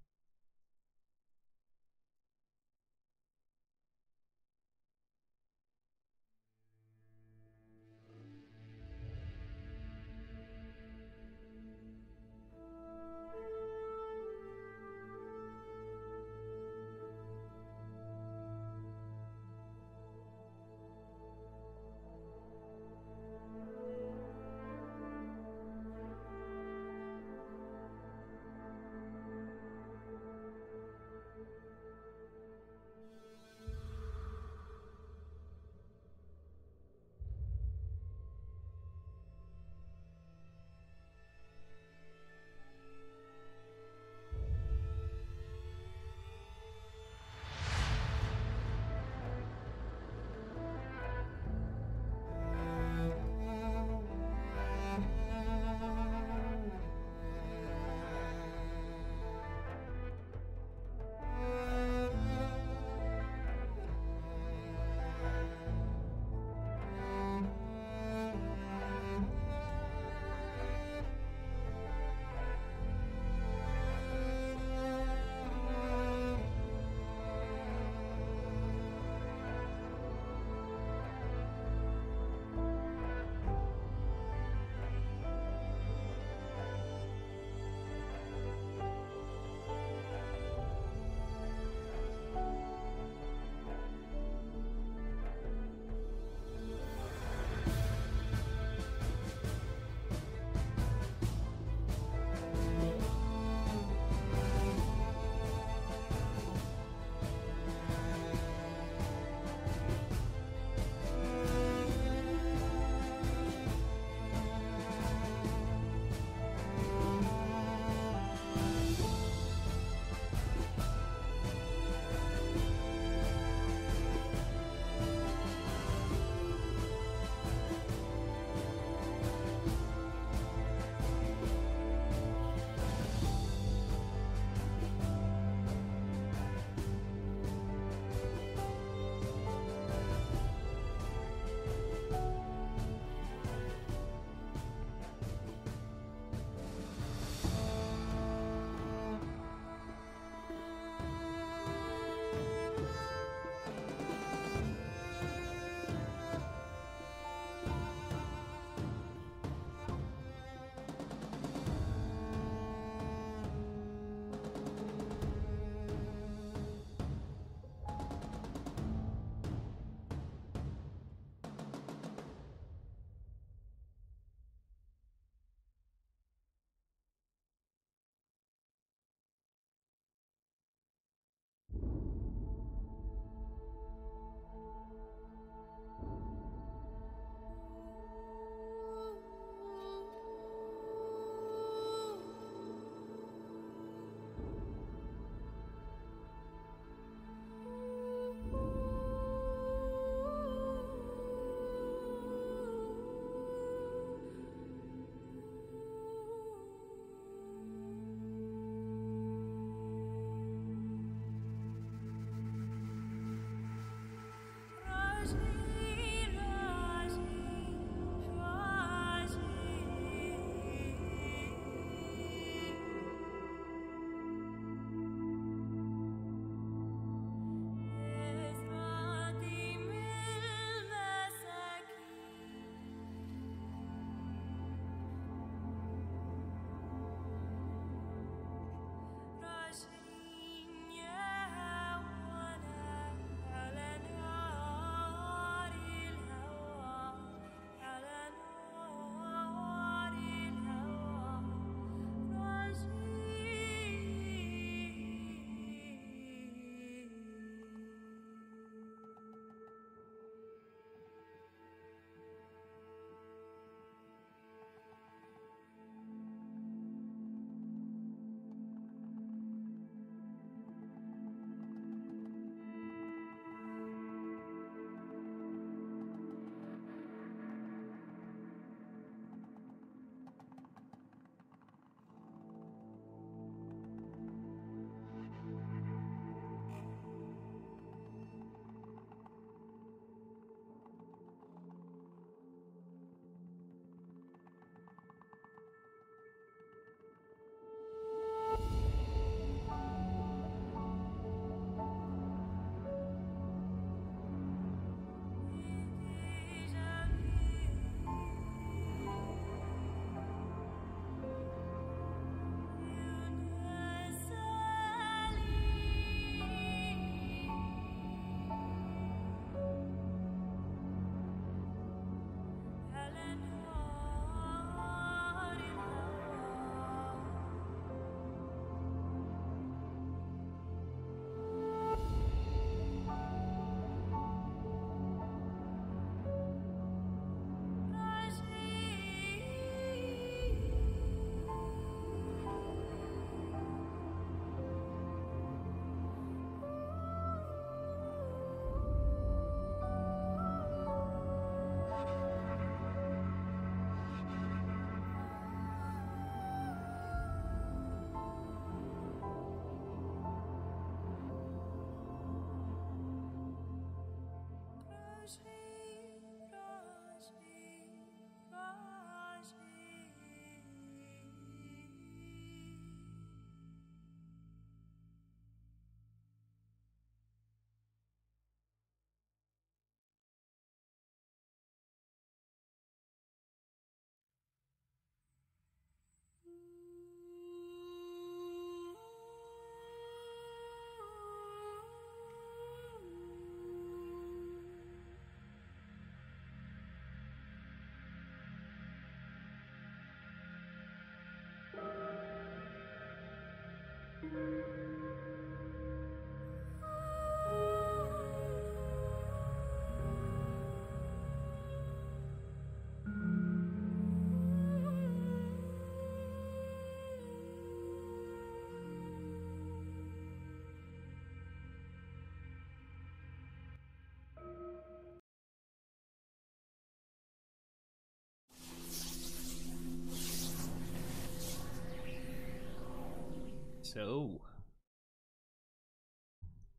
A: So,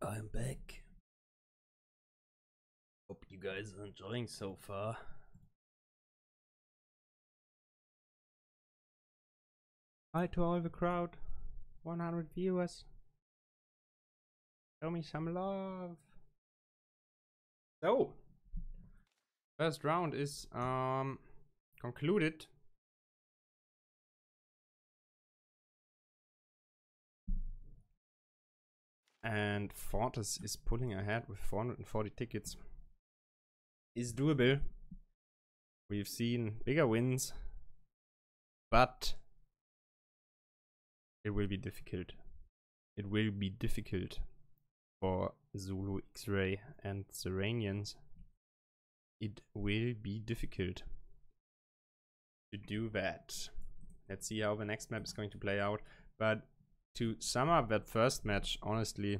A: I'm back. Hope you guys are enjoying so far. Hi to all the crowd. 100 viewers. Show me some love. So, first round is concluded. And Fortis is pulling ahead with 440 tickets. Is doable. We've seen bigger wins, but it will be difficult. It will be difficult for Zulu Xray and Seranians. It will be difficult to do that. Let's see how the next map is going to play out. But to sum up that first match, honestly,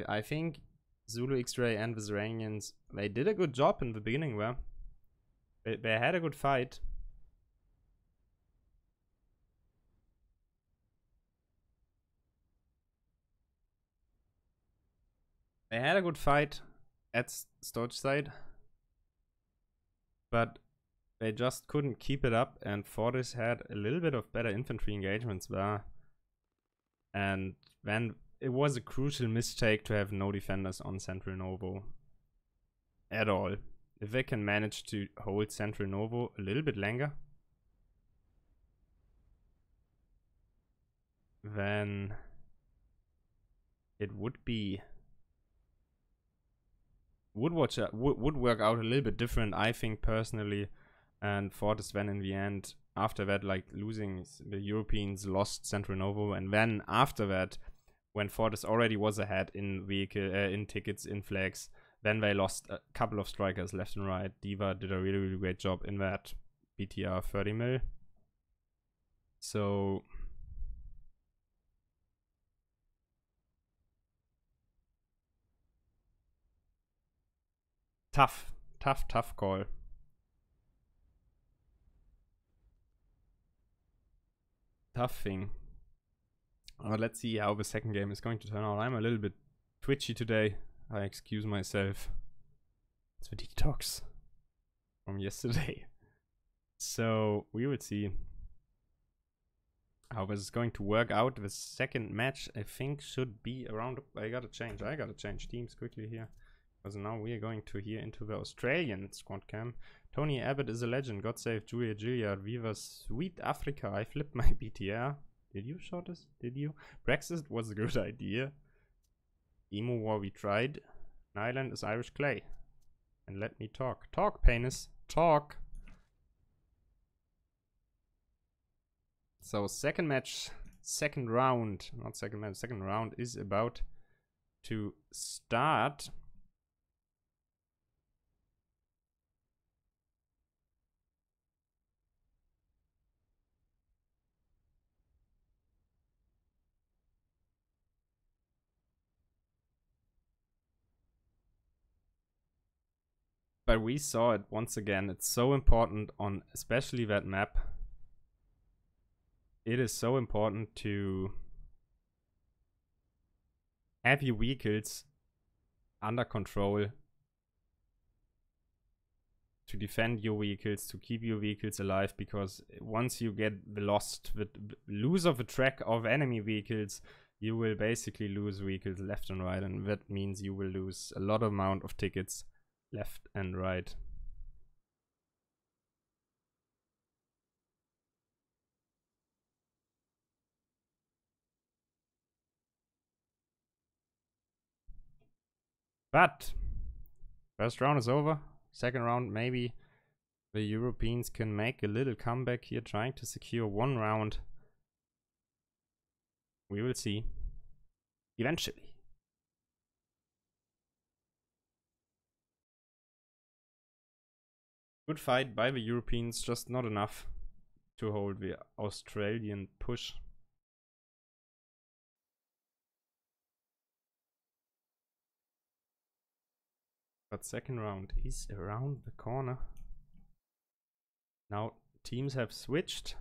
A: I think Zulu Xray and the Seranians, they did a good job in the beginning, where they had a good fight. They had a good fight at Storage side, but they just couldn't keep it up, and Fortis had a little bit of better infantry engagements there. And then it was a crucial mistake to have no defenders on Central Novo at all. If they can manage to hold Central Novo a little bit longer, then it would work out a little bit different, I think, personally. And Fortis then in the end, after that, like losing, the Europeans lost Central Novo, and then after that, when Fortis already was ahead in in tickets, in flags, then they lost a couple of strikers left and right. Diva did a really, really great job in that BTR 30 mil. So tough call. Tough thing. Let's see how the second game is going to turn out. I'm a little bit twitchy today. I excuse myself. It's the detox from yesterday. So we will see how this is going to work out. The second match, I think, should be around... I gotta change teams quickly here, because now we are going to here into the Australian squad cam. Tony Abbott is a legend. God save Julia Gilliard. Viva Sweet Africa. I flipped my BTR. Did you shot this? Did you? Brexit was a good idea. Emo War we tried. Nyland is Irish Clay. And let me talk. Talk, penis. Talk. So second match, second round is about to start. But we saw it once again. It's so important on especially that map. It is so important to have your vehicles under control, to defend your vehicles, to keep your vehicles alive, because once you get the lose of a track of enemy vehicles, you will basically lose vehicles left and right, and that means you will lose a lot of amount of tickets left and right. But first round is over. Second round, maybe the Europeans can make a little comeback here, trying to secure one round. We will see. Eventually. Good fight by the Europeans, just not enough to hold the Australian push. But second round is around the corner. Now teams have switched,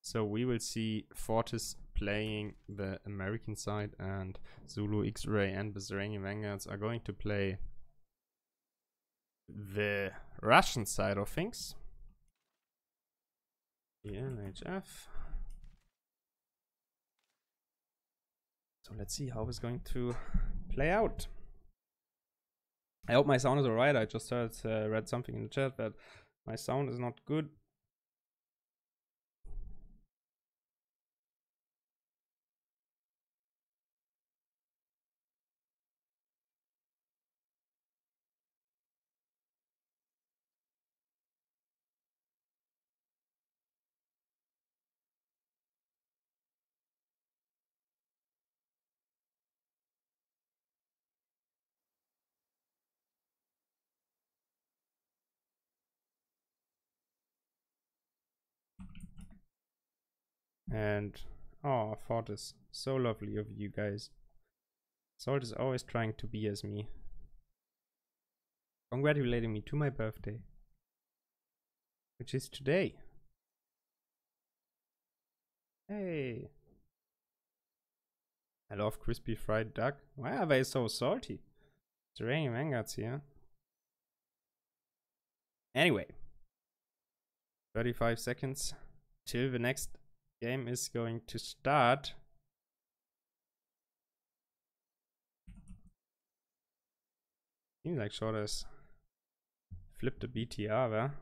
A: so we will see Fortis playing the American side, and Zulu Xray and the Seranian Vanguards are going to play the Russian side of things. ENHF. So let's see how it's going to play out. I hope my sound is alright. I just read something in the chat that my sound is not good. And oh, Fortis, so lovely of you guys. Salt is always trying to be as me, congratulating me to my birthday, which is today. Hey, I love crispy fried duck. Why are they so salty? Seranian Vanguards here. Anyway, 35 seconds till the next game is going to start. Seems like Short has flipped the BTR there.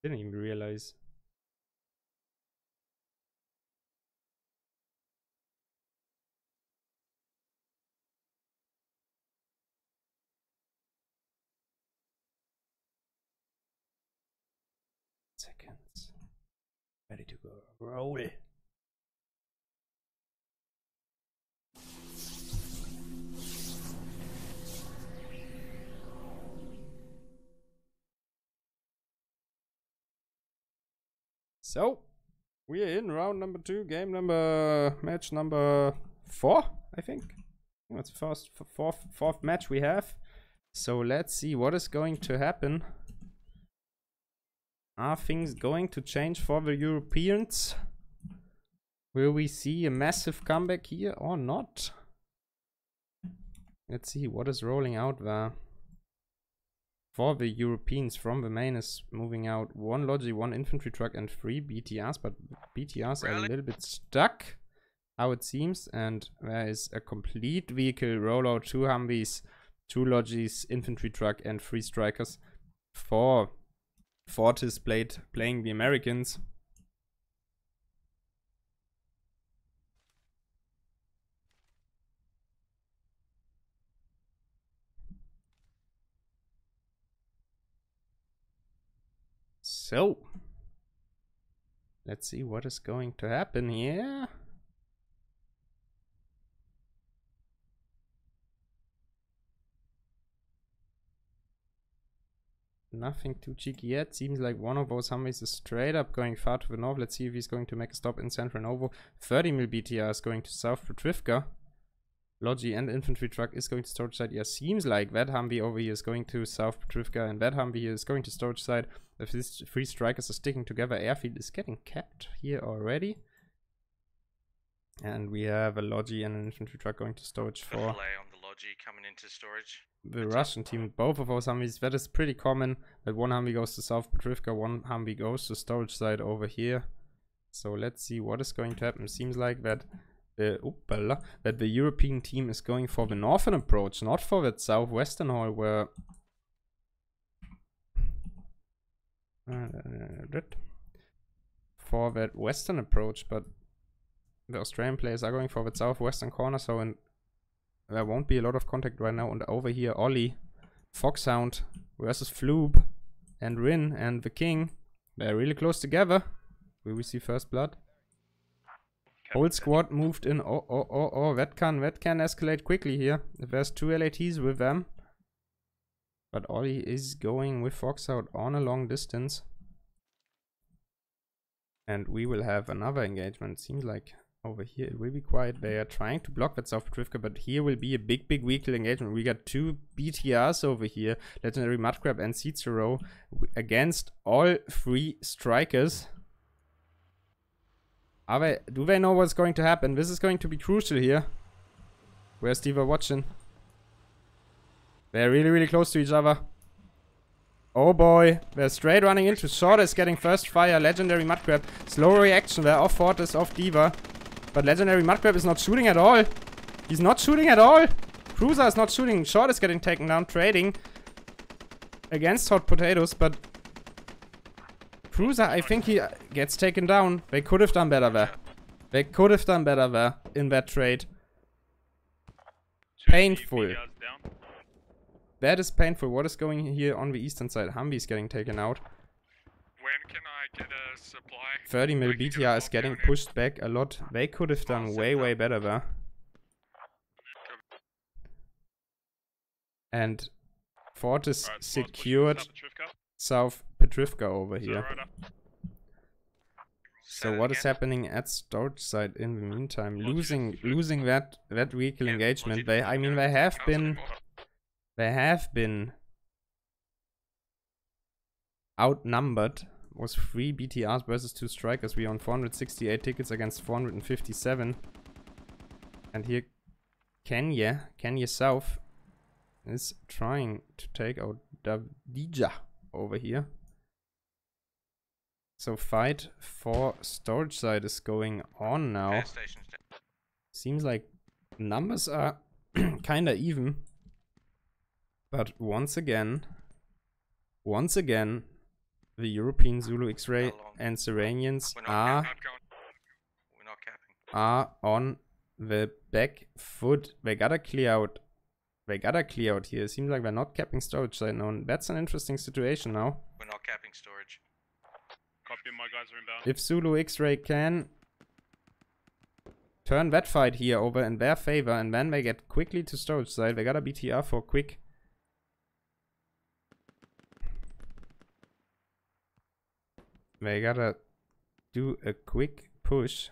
A: Didn't even realize. Seconds. Ready to go. Roll. So, we are in round number 2, match number 4, I think. It's the fourth match we have. So let's see what is going to happen. Are things going to change for the Europeans? Will we see a massive comeback here or not? Let's see what is rolling out there. For the Europeans, from the main is moving out 1 Logi, 1 infantry truck and 3 BTRs, but BTRs are a little bit stuck, how it seems, and there is a complete vehicle rollout, 2 Humvees, 2 Logis, infantry truck and 3 strikers for Fortis playing the Americans. So, let's see what is going to happen here. Nothing too cheeky yet. Seems like one of those Humvees is straight up going far to the north. Let's see if he's going to make a stop in Central Novo. 30 mil BTR is going to South Petrivka. Logi and infantry truck is going to storage side. Yeah, seems like that Humvee over here is going to South Petrivka and that Humvee here is going to storage side. If these 3 strikers are sticking together, airfield is getting capped here already. And we have a Logi and an infantry truck going to storage for
F: delay on the Logi coming into storage.
A: The Russian team. Both of those Humvees, that is pretty common, that 1 Humvee goes to South Petrivka, 1 Humvee goes to storage side over here. So let's see what is going to happen. Seems like that that the European team is going for the northern approach, not for that southwestern hall where for that western approach, but the Australian players are going for that southwestern corner, so there won't be a lot of contact right now. And over here, Ollie, Foxhound versus Floob and Rin and the King. They're really close together. Will we see first blood? Whole squad moved in. That can escalate quickly here. If there's 2 LATs with them. But Ollie is going with Foxhound on a long distance. And we will have another engagement. Seems like over here it will be quiet. They are trying to block that South Petrivka, but here will be a big vehicle engagement. We got 2 BTRs over here, Legendary Mudcrab and Cicero, against all 3 strikers. Do they know what's going to happen? This is going to be crucial here. Where's Diva watching? They're really close to each other. Oh boy, they're straight running into. Short is getting first fire. Legendary Mudcrab. Slow reaction there off Fortis, off Diva. But Legendary Mudcrab is not shooting at all. He's not shooting at all. Cruiser is not shooting. Short is getting taken down. Trading against Hot Potatoes, but Cruiser, I think he gets taken down. They could have done better there. They could have done better there in that trade. Painful. That is painful. What is going here on the eastern side? Humvee is getting taken out.
G: When can I get a supply?
A: 30 mil BTR is getting pushed back a lot. They could have done way better there. And Fortis secured South Petrivka over here. So what is happening at storage side in the meantime? Losing that vehicle engagement. They have been outnumbered. Was 3 BTRs versus 2 strikers. We on 468 tickets against 457. And here Kenya South is trying to take out Davdija over here. So fight for storage side is going on now. Seems like numbers are kinda even. But once again, the European Zulu Xray and Seranians are on the back foot. They gotta clear out. Here. It seems like they're not capping storage side now. That's an interesting situation now.
F: We're not capping storage.
G: Copy, my guys are inbound.
A: If Zulu Xray can turn that fight here over in their favor, and then they get quickly to storage side, they got a BTR for quick. They gotta do a quick push.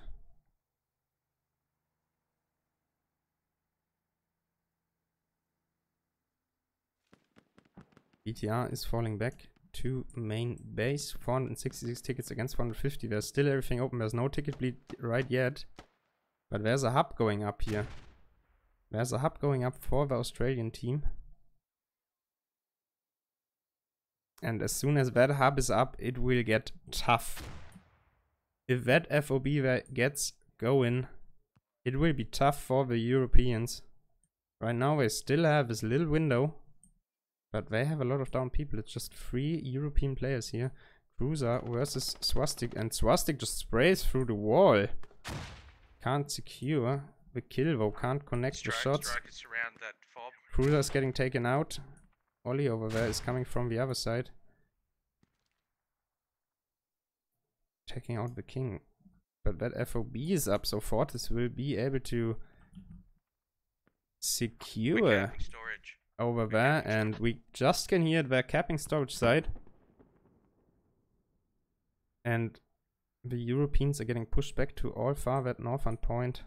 A: BTR is falling back to main base. 466 tickets against 450. There's still everything open. There's no ticket bleed right yet. But there's a hub going up here. There's a hub going up for the Australian team. And as soon as that hub is up, it will get tough. If that FOB gets going, it will be tough for the Europeans. Right now they still have this little window, but they have a lot of down people. It's just 3 European players here. Cruiser versus Swastik, and Swastik just sprays through the wall. Can't secure the kill though, can't connect the shots. Cruiser is getting taken out. Ollie over there is coming from the other side. Taking out the king. But that FOB is up, so Fortis will be able to secure over there. And we just can hear their capping storage side. And the Europeans are getting pushed back to all far that northern point.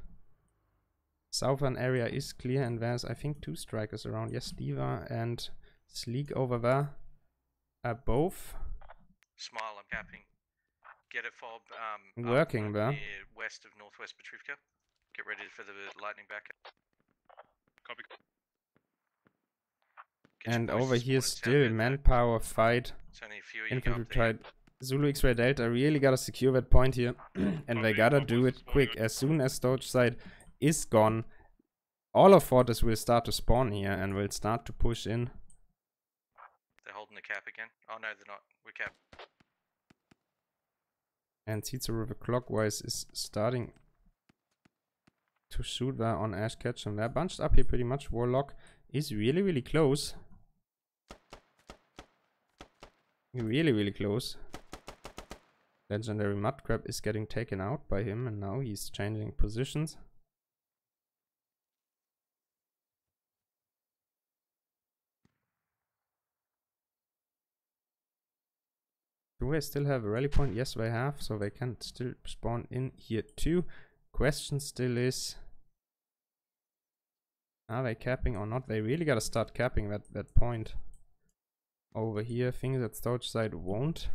A: Southern area is clear, and there's I think 2 strikers around. Yes, Diva and Sleek over there are both
F: Smile, I'm capping. Get it fob
A: working there.
F: West of northwest Petrivka. Get ready for the lightning back.
G: Copy.
A: And over here still manpower fight.
F: It's only a few
A: Infantry tried. Zulu Xray Delta really gotta secure that point here. And they gotta do it quick. As soon as storage side is gone, all of Fortis will start to spawn here and will start to push in.
F: They're holding the cap again. Oh no, they're not. We're capped.
A: And Cicero River clockwise is starting to shoot there on Ash Ketchum. They're bunched up here pretty much. Warlock is really close. Really close. Legendary Mudcrab is getting taken out by him, and now he's changing positions. Do they still have a rally point? Yes, they have, so they can still spawn in here too. question still is, are they capping or not? They really gotta start capping that point over here. Things that storage side won't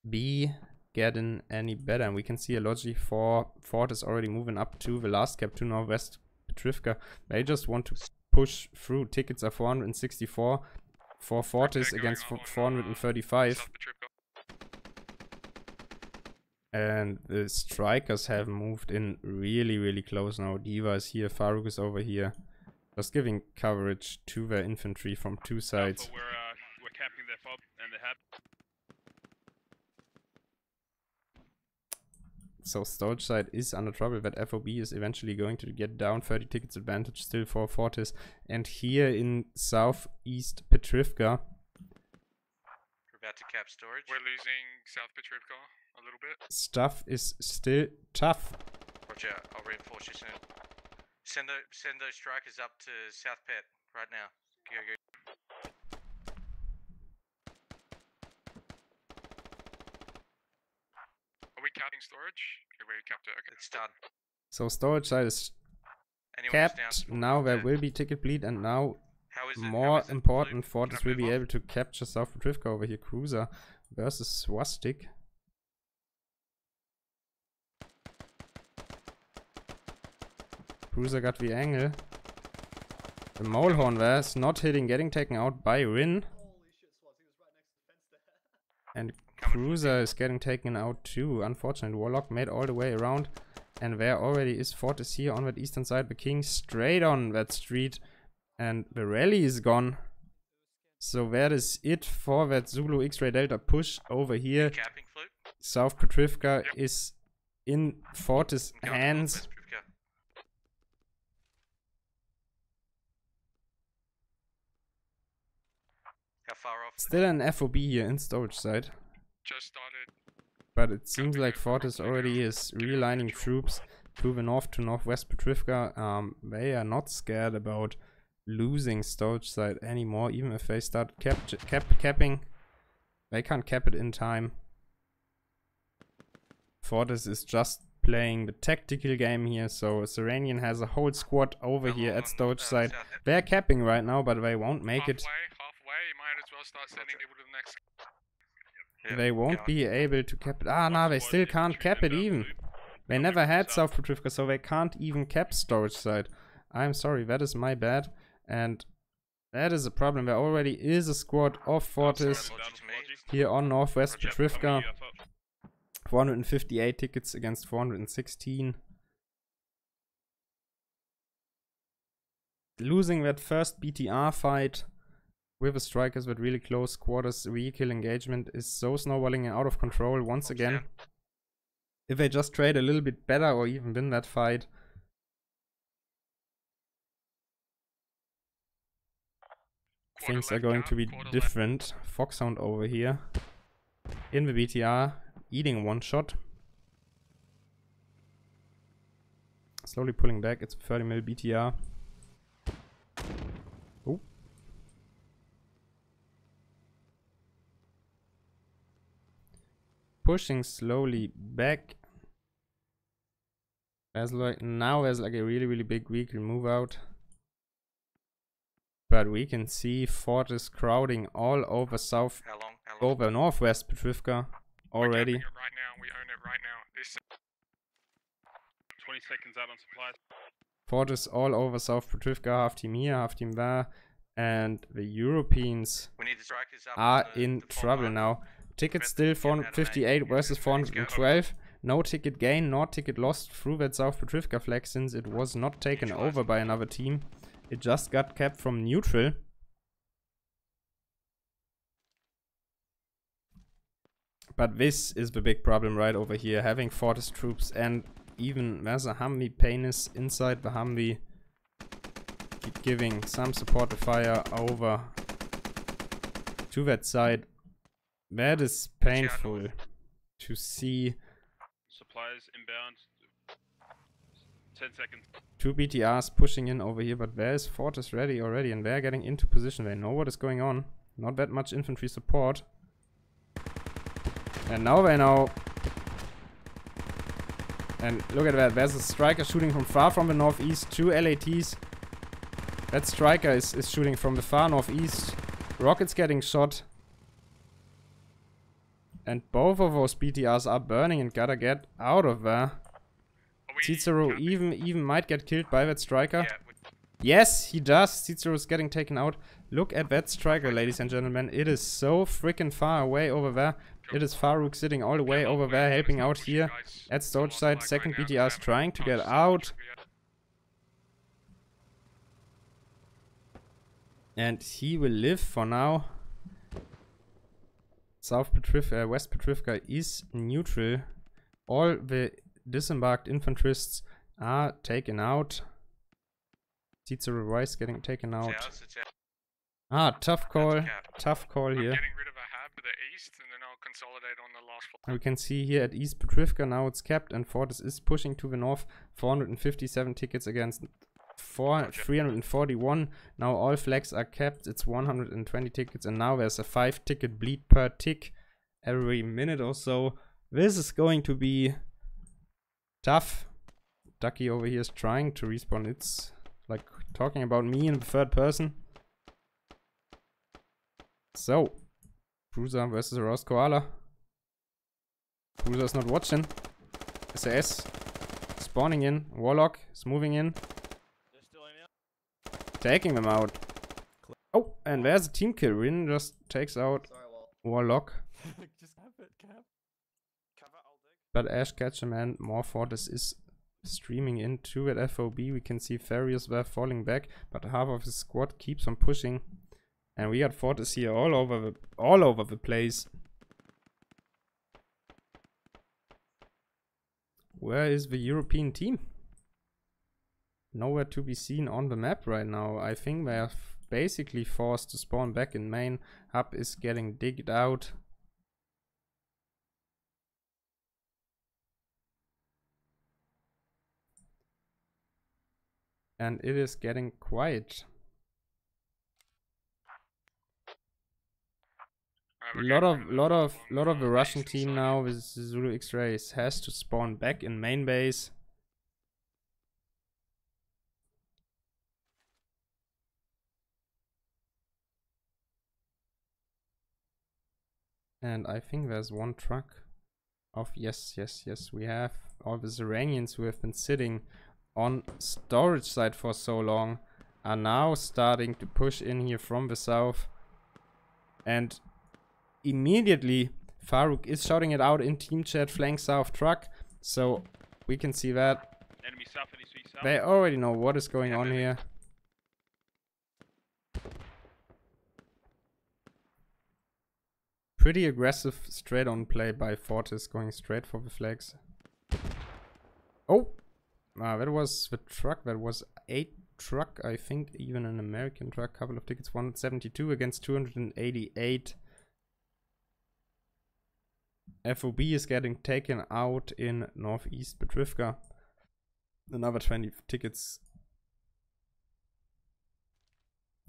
A: be getting any better, and we can see a logic for Fortis already moving up to the last cap to Northwest Petrivka. They just want to push through. Tickets are 464 for Fortis against 435. And the strikers have moved in really close now. Diva is here, Farouk is over here, just giving coverage to their infantry from two sides.
G: We're capping their fob and they have.
A: So storage side is under trouble. That FOB is eventually going to get down. 30 tickets advantage still for Fortis. And here in southeast Petrivka,
F: We're about to cap storage.
G: We're losing South Petrivka a little bit.
A: stuff is still tough.
F: Roger, I'll reinforce you soon. Send those strikers up to South Pet right now. Go.
G: Are we capping storage? Okay, we capped it. Okay.
F: It's done.
A: So storage side is
F: Anyone who's down
A: capped.
F: store,
A: Now there
F: okay.
A: will be ticket bleed, and now
F: How is it?
A: more
F: How is it?
A: important,
F: Blue?
A: Fortis
F: Can I
A: will be
F: move on?
A: able to capture South Petrivka over here. Cruiser versus Swastik. Cruiser got the angle. The Molehorn there is not hitting, getting taken out by Rin. And Cruiser is getting taken out too. Unfortunately, Warlock made all the way around. And there already is Fortis here on that eastern side. The King straight on that street. And the rally is gone. So that is it for that Zulu Xray Delta push over here.
F: Capping flute?
A: South Petrivka is in Fortis'
F: Go to
A: hands.
F: Northwest Petrivka. How far off?
A: Still an FOB here in storage side.
G: Just started.
A: But it seems like Fortis already is realigning troops to the north to northwest Petrivka. They are not scared about losing storage side anymore, even if they start capping. They can't cap it in time. Fortis is just playing the tactical game here, so Seranian has a whole squad over here at storage side. They're capping right now, but they won't make it.
G: Halfway, you might as well start sending people to the next.
F: Yeah,
A: They won't
F: go
A: be able to cap it. Ah, no, they still can't cap it even. They never had South Petrivka, so they can't even cap storage side. I'm sorry, that is my bad. And that is a problem. There already is a squad of Fortis here on Northwest Petrivka. 458 tickets against 416. Losing that first BTR fight with the strikers with really close quarters vehicle engagement is so snowballing and out of control once again. If they just trade a little bit better or even win that fight, things are going to be different. Foxhound over here in the BTR, eating one shot. Slowly pulling back. It's a 30 mil BTR. Oh. Pushing slowly back. There's like there's like a really big vehicle move out. But we can see Fortis crowding all over south,
F: How long?
A: over northwest Petrivka already.
G: We're capping it right now. We own it right now. This 20 seconds out on supplies.
A: Fortis all over south Petrivka, half team here, half team there. And the Europeans
F: We need the strikers up
A: are
F: on the
A: in
F: fault
A: trouble
F: line.
A: now. Tickets still 458 versus 412. No ticket gain nor ticket lost through that South Petrivka flag, since it was not taken over by another team. It just got capped from neutral. But this is the big problem right over here. Having Fortis troops, and even there's a Humvee penis inside the Humvee. Keep giving some supportive fire over to that side. That is painful to see.
G: Supplies inbound. 10 seconds.
A: Two BTRs pushing in over here, but there's Fortis ready already, and they're getting into position. They know what is going on. Not that much infantry support. And now they know. And look at that, there's a striker shooting from far from the northeast, 2 LATs. That striker is shooting from the far northeast. Rockets getting shot. And both of those BTRs are burning and gotta get out of there. Cicero even might get killed by that striker. Yes, he does. Cicero is getting taken out. Look at that striker, ladies and gentlemen. It is so freaking far away over there. It is Farouk sitting all the way over there, helping out here at storage side. Second BTR is trying to get out. And he will live for now. West Petrivka is neutral. All the disembarked infanterists are taken out. Cicero Rice getting taken out. Ah, tough call. Tough call here.
G: Getting rid of a hab to the east, and then I'll consolidate on the last floor.
A: We can see here at East Petrivka now it's capped, and Fortis is pushing to the north. 457 tickets against 341. Now all flags are capped. It's 120 tickets, and now there's a 5 ticket bleed per tick every minute or so. This is going to be tough. Ducky over here is trying to respawn. It's like talking about me in the third person. So, Cruiser versus Ross Koala. Cruiser is not watching. SAS spawning in. Warlock is moving in. Taking them out. Oh, and there's a team kill. Rin just takes out Warlock.
E: Just cap it, cap. Cover, I'll dig.
A: But Ash Ketchum and more Fortis is streaming in to at FOB. We can see Farius there falling back, but half of his squad keeps on pushing. And we got Fortis here all over the place. Where is the European team? Nowhere to be seen on the map right now. I think they are basically forced to spawn back in main. Hub is getting digged out. And it is getting quiet. Lot of the Russian team now with Zulu Xray has to spawn back in main base. And I think there's one truck of yes, we have all the Seranians who have been sitting on storage side for so long are now starting to push in here from the south. And immediately Farouk is shouting it out in team chat, flank south truck. So we can see that
G: Enemy south, enemy south.
A: they already know what is going on here. Pretty aggressive straight on play by Fortis, going straight for the flags. Oh, that was the truck. That was a truck, I think, even an American truck. Couple of tickets, 172 against 288. FOB is getting taken out in northeast Petrivka. Another 20 tickets.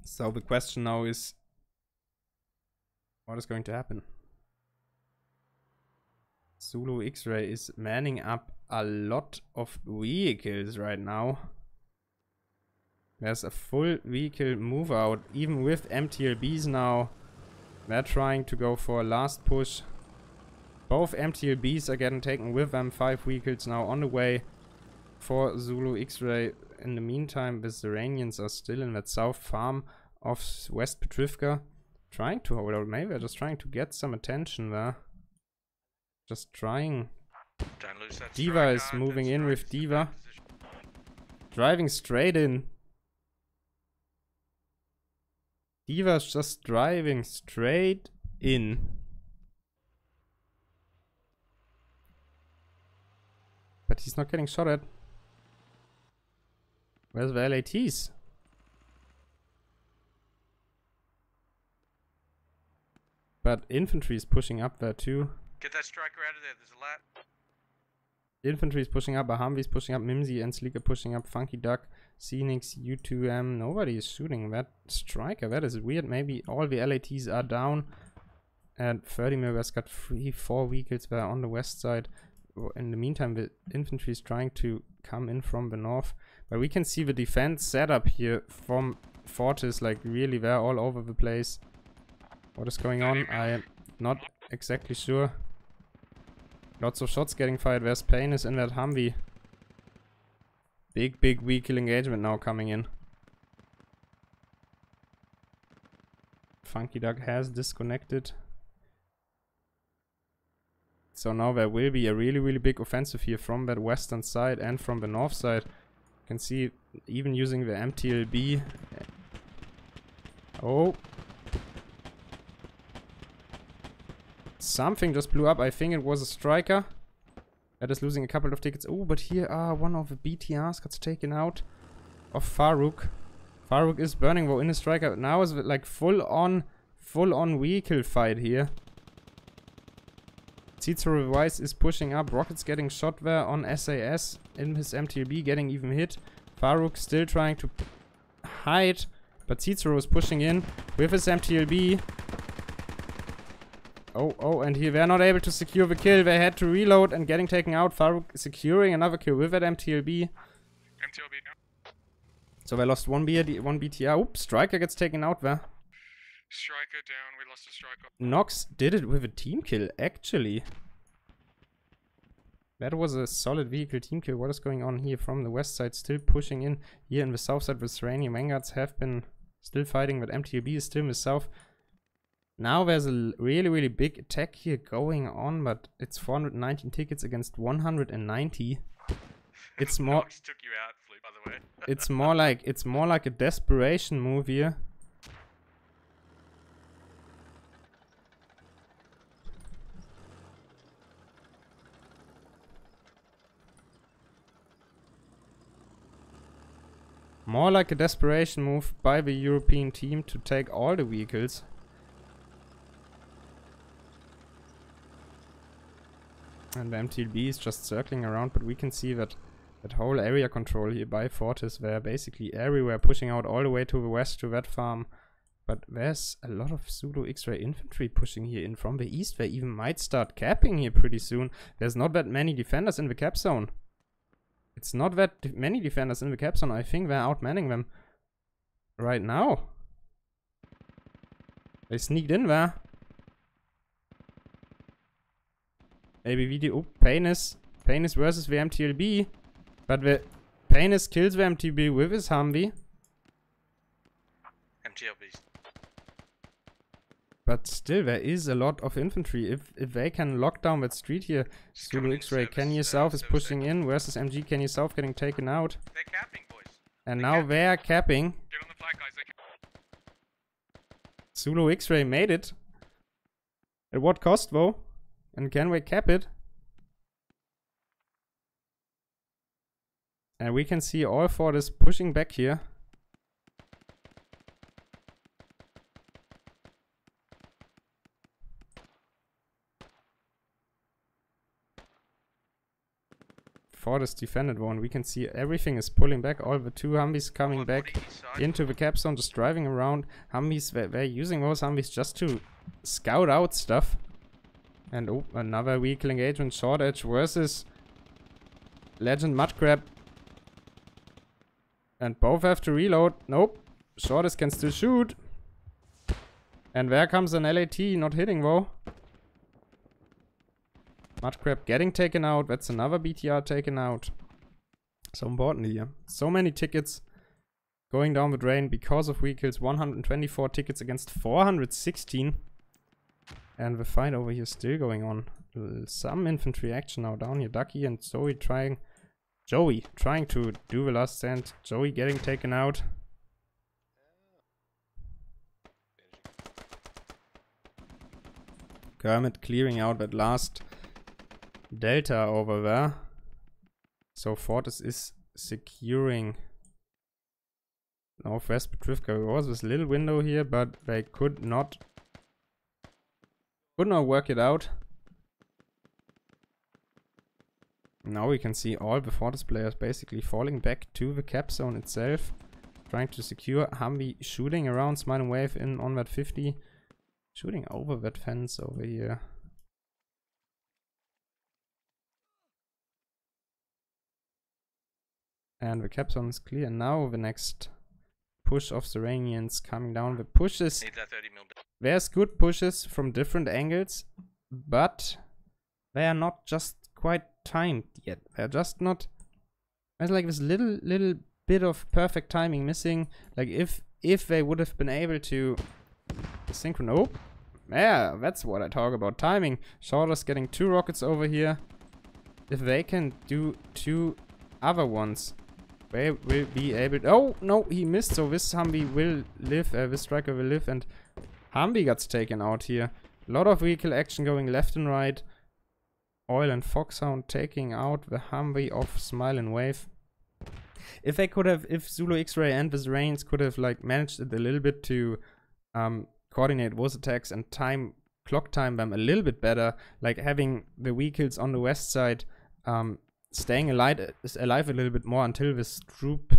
A: So the question now is, what is going to happen? Zulu Xray is manning up a lot of vehicles right now. There's a full vehicle move out, even with MTLBs now. They're trying to go for a last push. Both MTLBs are getting taken with them. 5 vehicles now on the way for Zulu Xray. In the meantime, the Seranians are still in that south farm of West Petrivka. Trying to hold out. Maybe they're just trying to get some attention there. Just trying.
F: Don't lose that
A: Diva is moving in with Diva. Driving straight in. Diva's just driving straight in. But he's not getting shot at. Where's the LATs? But infantry is pushing up there too.
F: Get that striker out of there, there's a lot.
A: Infantry is pushing up, Humvee is pushing up, Mimsy and Sleeker pushing up, Funky Duck, Phoenix, U2M. Nobody is shooting that striker. That is weird. Maybe all the LATs are down. And 30 Milver's got 4 vehicles there on the west side. in the meantime, the infantry is trying to come in from the north. But we can see the defense setup here from Fortis, like really there all over the place. What is going on? I am not exactly sure. Lots of shots getting fired. There's Panis in that Humvee. Big vehicle engagement now coming in. Funky Duck has disconnected. So now there will be a really big offensive here from that western side and from the north side. You can see even using the MTLB. Oh. Something just blew up. I think it was a striker. That is losing a couple of tickets. Oh, but here one of the BTRs got taken out of Farouk. Farouk is burning though in a striker. Now is like full on vehicle fight here. Cicero Weiss is pushing up. Rocket's getting shot there on SAS in his MTLB, getting even hit. Farouk still trying to hide, but Cicero is pushing in with his MTLB. Oh, and here they're not able to secure the kill. They had to reload and getting taken out. Farouk securing another kill with that MTLB.
G: MTLB now.
A: So they lost one BTR. Oops, Striker gets taken out there.
G: Striker down, we lost a striker.
A: Nox did it with a team kill, actually. That was a solid vehicle team kill. What is going on here from the west side? Still pushing in. Here in the south side, the Seranian Vanguards have been still fighting, but MTLB is still in the south. Now there's a really big attack here going on, but it's 419 tickets against 190. It's more.
F: Nox took you out, Flea, by the way.
A: it's more like a desperation move here. More like a desperation move by the European team to take all the vehicles. And the MTLB is just circling around, but we can see that whole area control here by Fortis, they're basically everywhere, pushing out all the way to the west to that farm. But there's a lot of Zulu Xray infantry pushing here in from the east. They even might start capping here pretty soon. There's not that many defenders in the cap zone. It's not that many defenders in the cap zone. I think they're outmanning them right now. They sneaked in there. Maybe video. Oh, Panis versus the MTLB. But the Panis kills the MTLB with his Humvee.
F: MTLBs.
A: But still, there is a lot of infantry. If they can lock down that street here, Zulu Xray, Kenya South is pushing in versus MG Kenya South getting taken out.
F: They're capping, boys.
A: And now they're capping.
G: Get on the flag, guys.
A: Zulu Xray made it. At what cost, though? And can we cap it? And we can see all Fortis pushing back here. Fortis defended one. We can see everything is pulling back. All the two Humvees coming back into the cap zone, just driving around. Humvees, they're using those Humvees just to scout out stuff. And oh, another vehicle engagement. Short Edge versus Legend Mudcrab. And both have to reload. Nope. Short Edge can still shoot. And there comes an LAT, not hitting though. Mudcrab getting taken out. That's another BTR taken out. So important here. So many tickets going down the drain because of vehicles. 124 tickets against 416. And the fight over here still going on. Some infantry action now down here. Ducky and Joey trying to do the last stand. Joey getting taken out. Kermit clearing out that last Delta over there. So Fortis is securing Northwest Petrivka. There was this little window here, but they could not work it out. Now we can see all the Fortis players basically falling back to the cap zone itself, trying to secure. Humvee shooting around Smile and Wave in on that 50, shooting over that fence over here. And the cap zone is clear. Now the next push of Seranians coming down. The pushes,
F: Need that 30 mil.
A: there's good pushes from different angles, but they are not just quite timed yet. They're just not. There's like this little bit of perfect timing missing. Like if they would have been able to synchronize. Oh, yeah, that's what I talk about. Timing. Shorter's getting 2 rockets over here. If they can do 2 other ones, they will be able. Oh no, he missed. So this Humvee will live. This striker will live, and Humvee gets taken out here. A lot of vehicle action going left and right. Oil and Foxhound taking out the Humvee of Smile and Wave. If they could have, if Zulu Xray and the Seranians could have like managed it a little bit to coordinate those attacks and clock time them a little bit better, like having the vehicles on the west side staying alive a little bit more until this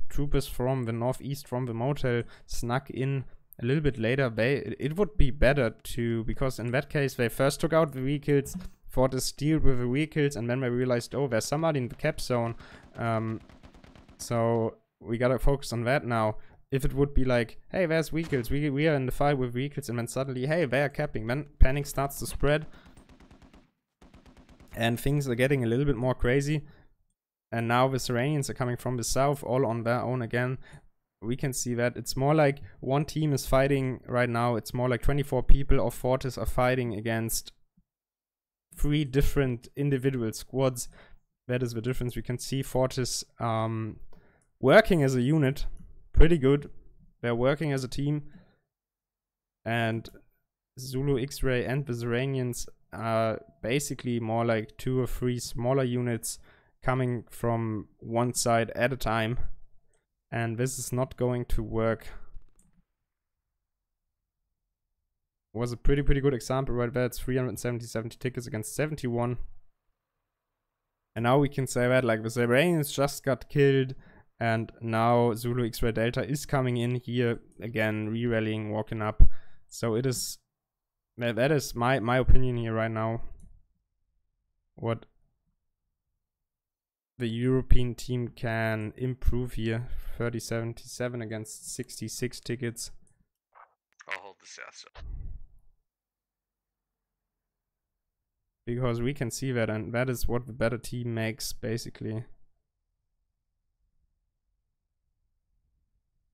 A: troopers from the northeast from the motel snuck in a little bit later, it would be better to, because in that case they first took out the vehicles, Fortis dealt with the vehicles, and then they realized, oh, there's somebody in the cap zone, so we gotta focus on that now. If it would be like, hey, there's vehicles, we are in the fight with vehicles, and then suddenly, hey, they are capping, then panic starts to spread, and things are getting a little bit more crazy. And now the Seranians are coming from the south, all on their own again. We can see that it's more like one team is fighting right now. It's more like 24 people of Fortis are fighting against 3 different individual squads. That is the difference. We can see Fortis working as a unit. Pretty good. They're working as a team. And Zulu Xray and the Seranians are basically more like 2 or 3 smaller units coming from one side at a time, and this is not going to work. Was a pretty good example right there. It's 370 tickets against 71, and now we can say that like the Seranians just got killed, and now Zulu Xray Delta is coming in here again, re-rallying, walking up. So it is, that is my opinion here right now. What the European team can improve here. 30-77 against 66 tickets.
F: I'll hold the south side.
A: Because we can see that, and that is what the better team makes, basically.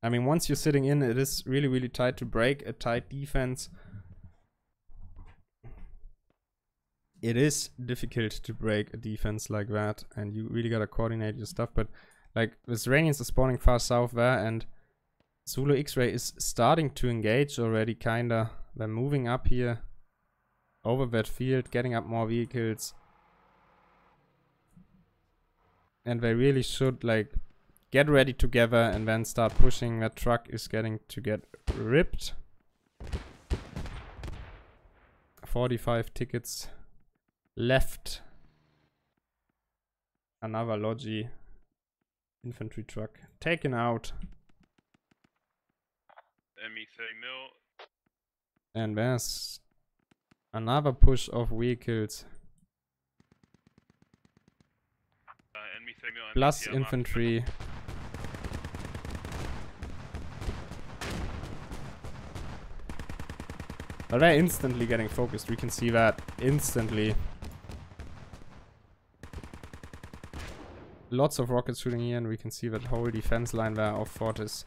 A: I mean, once you're sitting in, it is really tight to break a tight defense. It is difficult to break a defense like that, and you really gotta coordinate your stuff. But like the Seranians are spawning far south there, and Zulu Xray is starting to engage already, kinda. They're moving up here over that field, getting up more vehicles, and they really should like get ready together and then start pushing. That truck is getting to get ripped. 45 tickets left. Another Logi infantry truck taken out.
G: ME30 mil.
A: And there's another push of vehicles.
G: ME30 mil.
A: Plus infantry. But they're instantly getting focused. We can see that instantly. Lots of rockets shooting here, and we can see that whole defense line there of Fortis.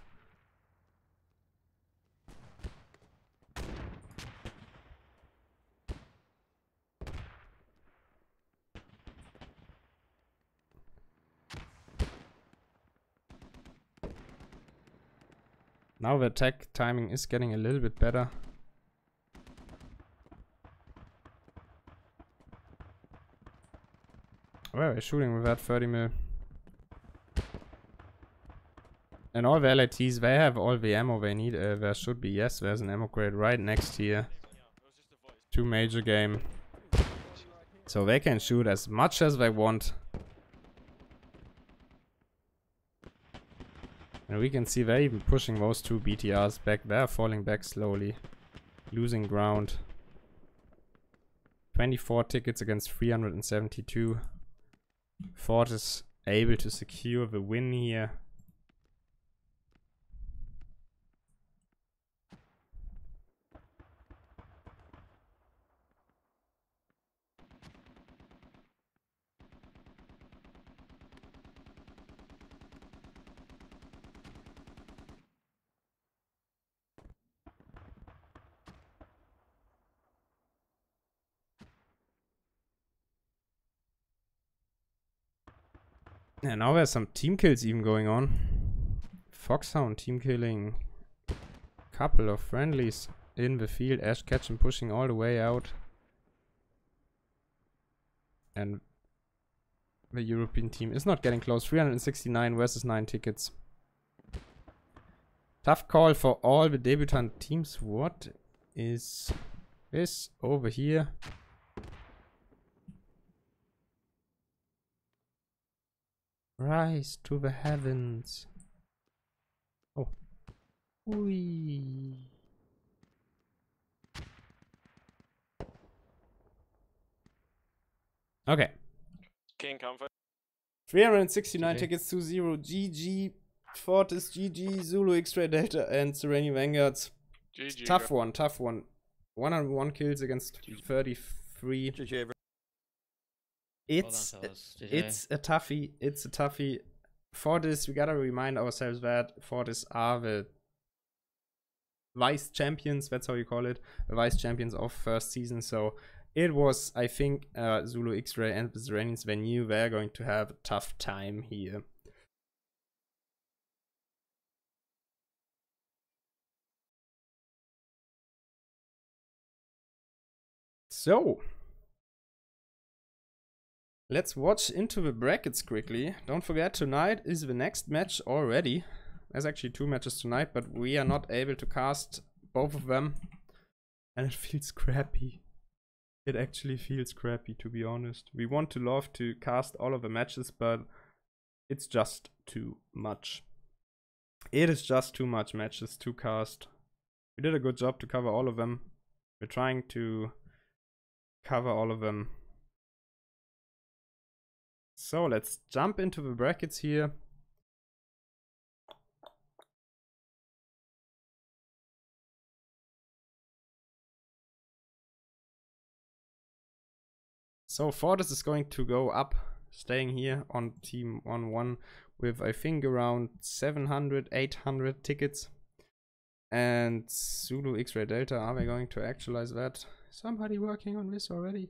A: Now the attack timing is getting a little bit better. Well, we're shooting with that 30 mil. And all the LATs, they have all the ammo they need. There should be, yes, there's an ammo crate right next here. 2 major game. So they can shoot as much as they want. And we can see they're even pushing those 2 BTRs back. They're falling back slowly. Losing ground. 24 tickets against 372. Fortis able to secure the win here. Yeah, now there's some team kills even going on. Foxhound team killing a couple of friendlies in the field. Ash Ketchum pushing all the way out. And the European team is not getting close. 369 versus 9 tickets. Tough call for all the debutant teams. What is this over here? Rise to the heavens. Oh. Whee. Okay.
E: King comfort.
A: 369
E: GG.
A: tickets to 0. GG. Fortis, GG, Zulu Xray Delta, and Seranian Vanguards.
G: GG.
A: Tough one, tough one. 101 kills against 33.
C: GG.
A: It's a toughie. It's a toughie. Fortis, we gotta remind ourselves that Fortis are the vice champions. That's how you call it. The vice champions of first season. So it was, I think, Zulu Xray and the Seranians, they knew they're going to have a tough time here. So let's watch into the brackets quickly. Don't forget, tonight is the next match already. There's actually 2 matches tonight, but we are not able to cast both of them. And it feels crappy. It actually feels crappy, to be honest. We want to love to cast all of the matches, but it's just too much. It is just too much matches to cast. We did a good job to cover all of them. We're trying to cover all of them. So let's jump into the brackets here. So Fortis is going to go up, staying here on team 1-1 with, I think, around 700, 800 tickets. And Zulu Xray Delta, are we going to actualize that? Somebody working on this already?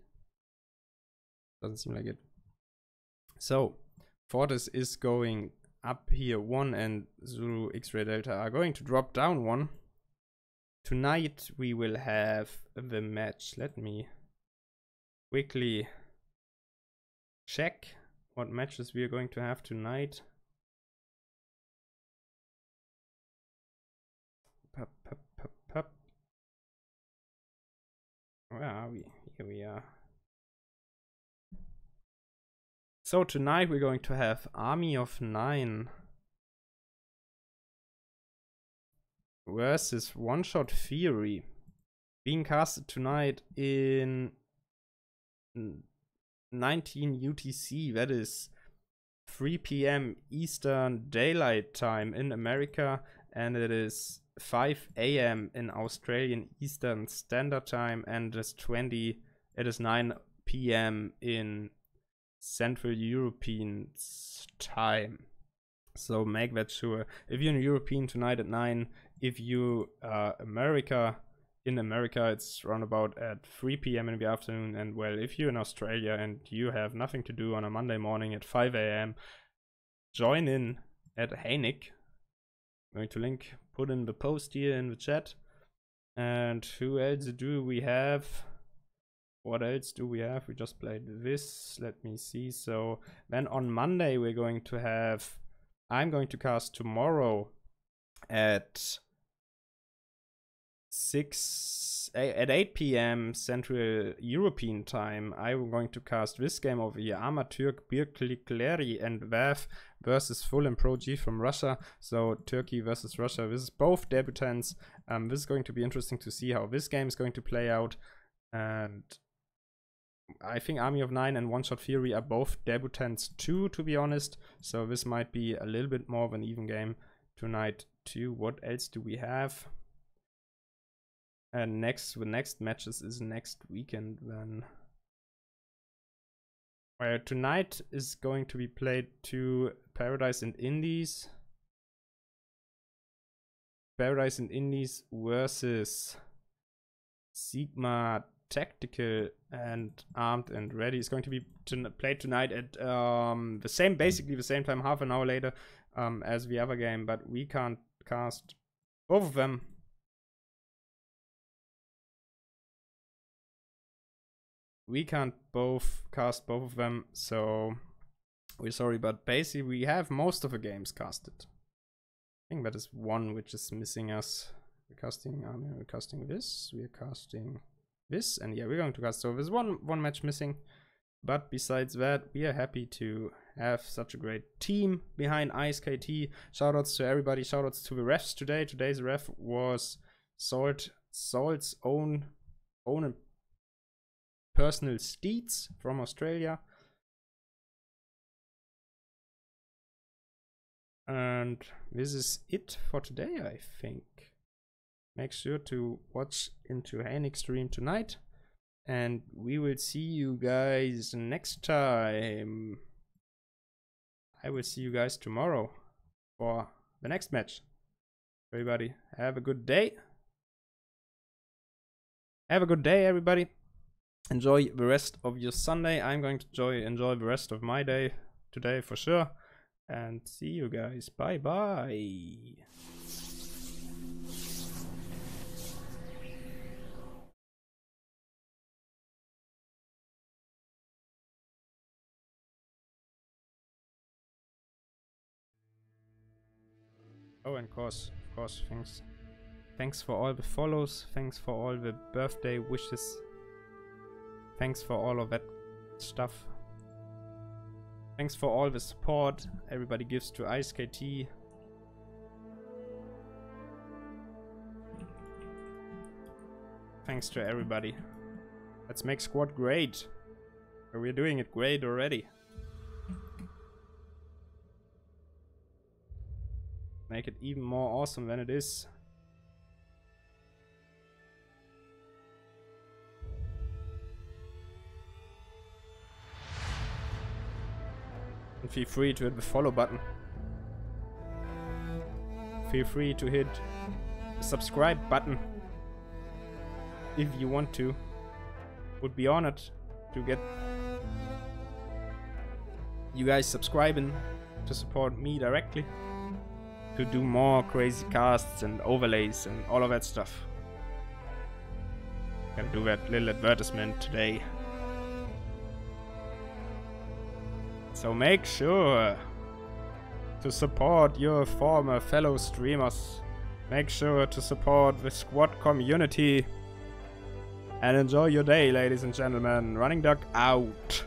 A: Doesn't seem like it. So Fortis is going up here 1, and Zulu Xray Delta are going to drop down 1. Tonight we will have the match. Let me quickly check what matches we are going to have tonight. Where are we? Here we are. So tonight we're going to have Army of 9 versus One Shot Theory, being casted tonight in 19 UTC. That is 3 PM Eastern Daylight Time in America, and it is 5 AM in Australian Eastern Standard Time, and it is 9 PM in Central European time. So make that sure. If you're in European tonight at 9, if you are in America it's around about at 3 PM in the afternoon. And well, if you're in Australia and you have nothing to do on a Monday morning at 5 AM, join in at Heinik. I'm going to put in the post here in the chat. And who else do we have? What else do we have? We just played this. Let me see. So then on Monday we're going to have, I'm going to cast tomorrow at 8 PM Central European time. I'm going to cast this game over here, Amatürk Birklikleri and Vav versus Full and Pro G from Russia. So Turkey versus Russia. This is both debutants. This is going to be interesting to see how this game is going to play out. And I think Army of 9 and One Shot Fury are both debutants too, to be honest. So this might be a little bit more of an even game tonight too. What else do we have? And the next matches is next weekend then. Tonight is going to be played to Paradise and Indies. Paradise and Indies versus Sigma Tactical and Armed and Ready. Is going to be played tonight at basically the same time, half an hour later as the other game, but we can't cast both of them. We can't cast both of them, so we're sorry, but basically we have most of the games casted. I think that is one which is missing us. We're casting this, we're casting this, and yeah, we're going to cast. So there's one match missing, but besides that, we are happy to have such a great team behind ISKT. Shoutouts to everybody, shoutouts to the refs today. Today's ref was Salt's own personal steeds from Australia. And this is it for today, I think. Make sure to watch into Hennik's stream tonight, and we will see you guys next time. I will see you guys tomorrow for the next match. Everybody, have a good day. Have a good day, everybody. Enjoy the rest of your Sunday. I'm going to enjoy the rest of my day today for sure. And see you guys. Bye bye. Oh, and of course, thanks for all the follows. Thanks for all the birthday wishes. Thanks for all of that stuff. Thanks for all the support everybody gives to ISKT. Thanks to everybody. Let's make squad great. We're doing it great already. Make it even more awesome than it is. And feel free to hit the follow button. Feel free to hit the subscribe button if you want to. Would be honored to get you guys subscribing to support me directly, to do more crazy casts and overlays and all of that stuff. Gonna do that little advertisement today. So make sure to support your former fellow streamers. Make sure to support the squad community. And enjoy your day, ladies and gentlemen. Running Duck out.